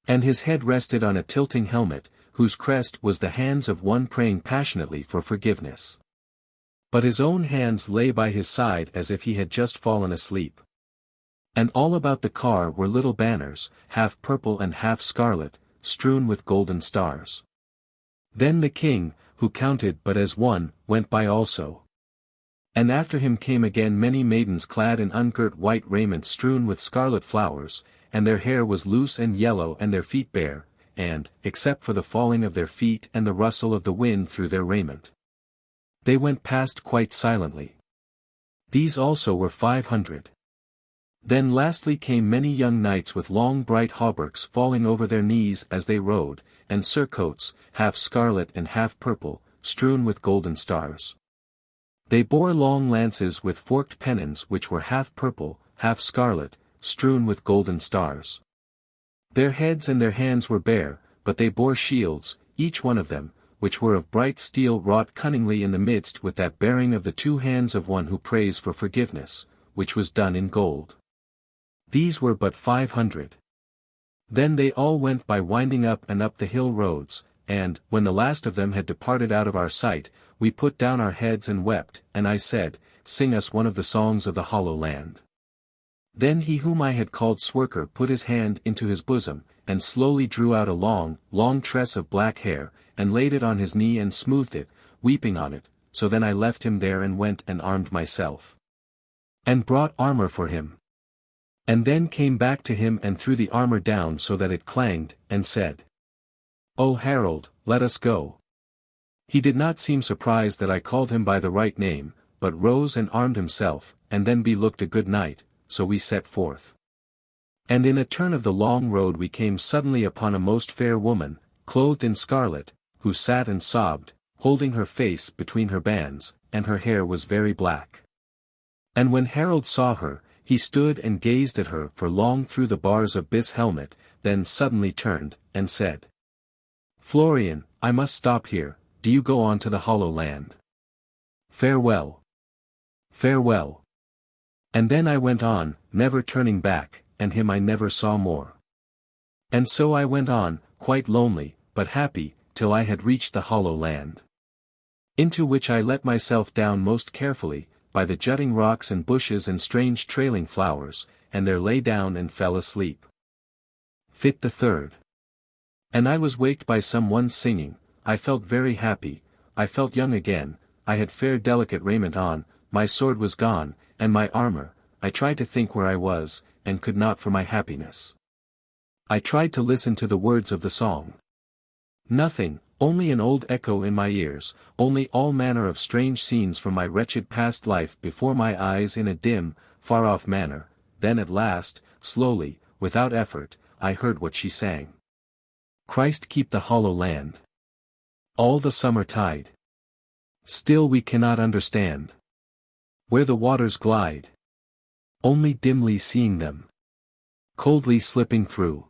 And his head rested on a tilting helmet, whose crest was the hands of one praying passionately for forgiveness. But his own hands lay by his side as if he had just fallen asleep. And all about the car were little banners, half purple and half scarlet, strewn with golden stars. Then the king, who counted but as one, went by also. And after him came again many maidens clad in ungirt white raiment strewn with scarlet flowers, and their hair was loose and yellow and their feet bare, and, except for the falling of their feet and the rustle of the wind through their raiment, they went past quite silently. These also were 500. Then lastly came many young knights with long bright hauberks falling over their knees as they rode, and surcoats, half scarlet and half purple, strewn with golden stars. They bore long lances with forked pennons which were half purple, half scarlet, strewn with golden stars. Their heads and their hands were bare, but they bore shields, each one of them, which were of bright steel wrought cunningly in the midst with that bearing of the two hands of one who prays for forgiveness, which was done in gold. These were but 500. Then they all went by winding up and up the hill roads, and, when the last of them had departed out of our sight, we put down our heads and wept, and I said, Sing us one of the songs of the hollow land. Then he whom I had called Swerker put his hand into his bosom, and slowly drew out a long, long tress of black hair, and laid it on his knee and smoothed it, weeping on it, so then I left him there and went and armed myself. And brought armor for him. And then came back to him and threw the armor down so that it clanged, and said, O Harald, let us go. He did not seem surprised that I called him by the right name, but rose and armed himself, and then looked a good knight, so we set forth. And in a turn of the long road we came suddenly upon a most fair woman, clothed in scarlet, who sat and sobbed, holding her face between her bands, and her hair was very black. And when Harald saw her, he stood and gazed at her for long through the bars of Bis' helmet, then suddenly turned, and said, Florian, I must stop here, do you go on to the hollow land? Farewell. Farewell. And then I went on, never turning back, and him I never saw more. And so I went on, quite lonely, but happy, till I had reached the hollow land. Into which I let myself down most carefully, by the jutting rocks and bushes and strange trailing flowers, and there lay down and fell asleep. Fytte the Third. And I was waked by some one singing, I felt very happy, I felt young again, I had fair delicate raiment on, my sword was gone, and my armor, I tried to think where I was, and could not for my happiness. I tried to listen to the words of the song. Nothing, Only an old echo in my ears, only all manner of strange scenes from my wretched past life before my eyes in a dim, far-off manner. Then at last, slowly, without effort, I heard what she sang. Christ keep the hollow land. All the summer tide. Still we cannot understand where the waters glide. Only dimly seeing them. Coldly slipping through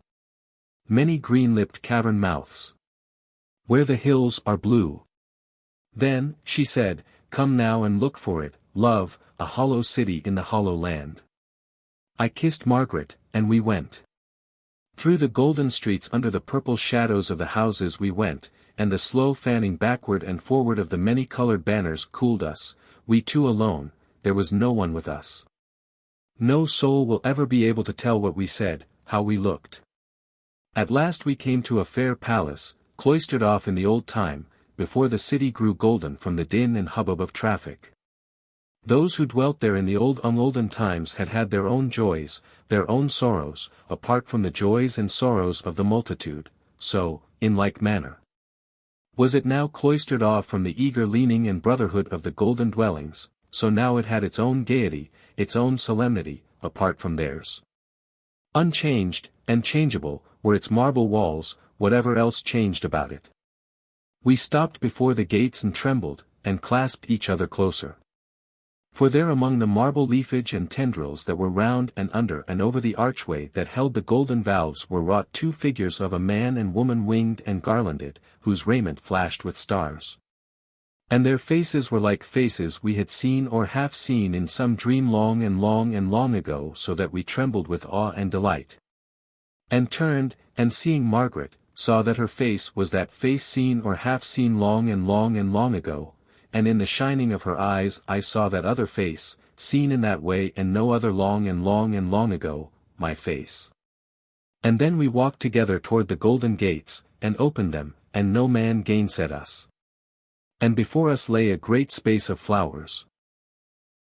many green-lipped cavern mouths. Where the hills are blue. Then, she said, come now and look for it, love, a hollow city in the hollow land. I kissed Margaret, and we went. Through the golden streets under the purple shadows of the houses we went, and the slow fanning backward and forward of the many-colored banners cooled us, we two alone, there was no one with us. No soul will ever be able to tell what we said, how we looked. At last we came to a fair palace, cloistered off in the old time, before the city grew golden from the din and hubbub of traffic. Those who dwelt there in the olden times had had their own joys, their own sorrows, apart from the joys and sorrows of the multitude, so, in like manner, was it now cloistered off from the eager leaning and brotherhood of the golden dwellings, so now it had its own gaiety, its own solemnity, apart from theirs. Unchanged, and changeable, were its marble walls, whatever else changed about it. We stopped before the gates and trembled, and clasped each other closer. For there among the marble leafage and tendrils that were round and under and over the archway that held the golden valves were wrought two figures of a man and woman winged and garlanded, whose raiment flashed with stars. And their faces were like faces we had seen or half seen in some dream long and long and long ago, so that we trembled with awe and delight. And turned, and seeing Margaret, saw that her face was that face seen or half seen long and long and long ago, and in the shining of her eyes I saw that other face, seen in that way and no other long and long and long ago, my face. And then we walked together toward the golden gates, and opened them, and no man gainsaid us. And before us lay a great space of flowers.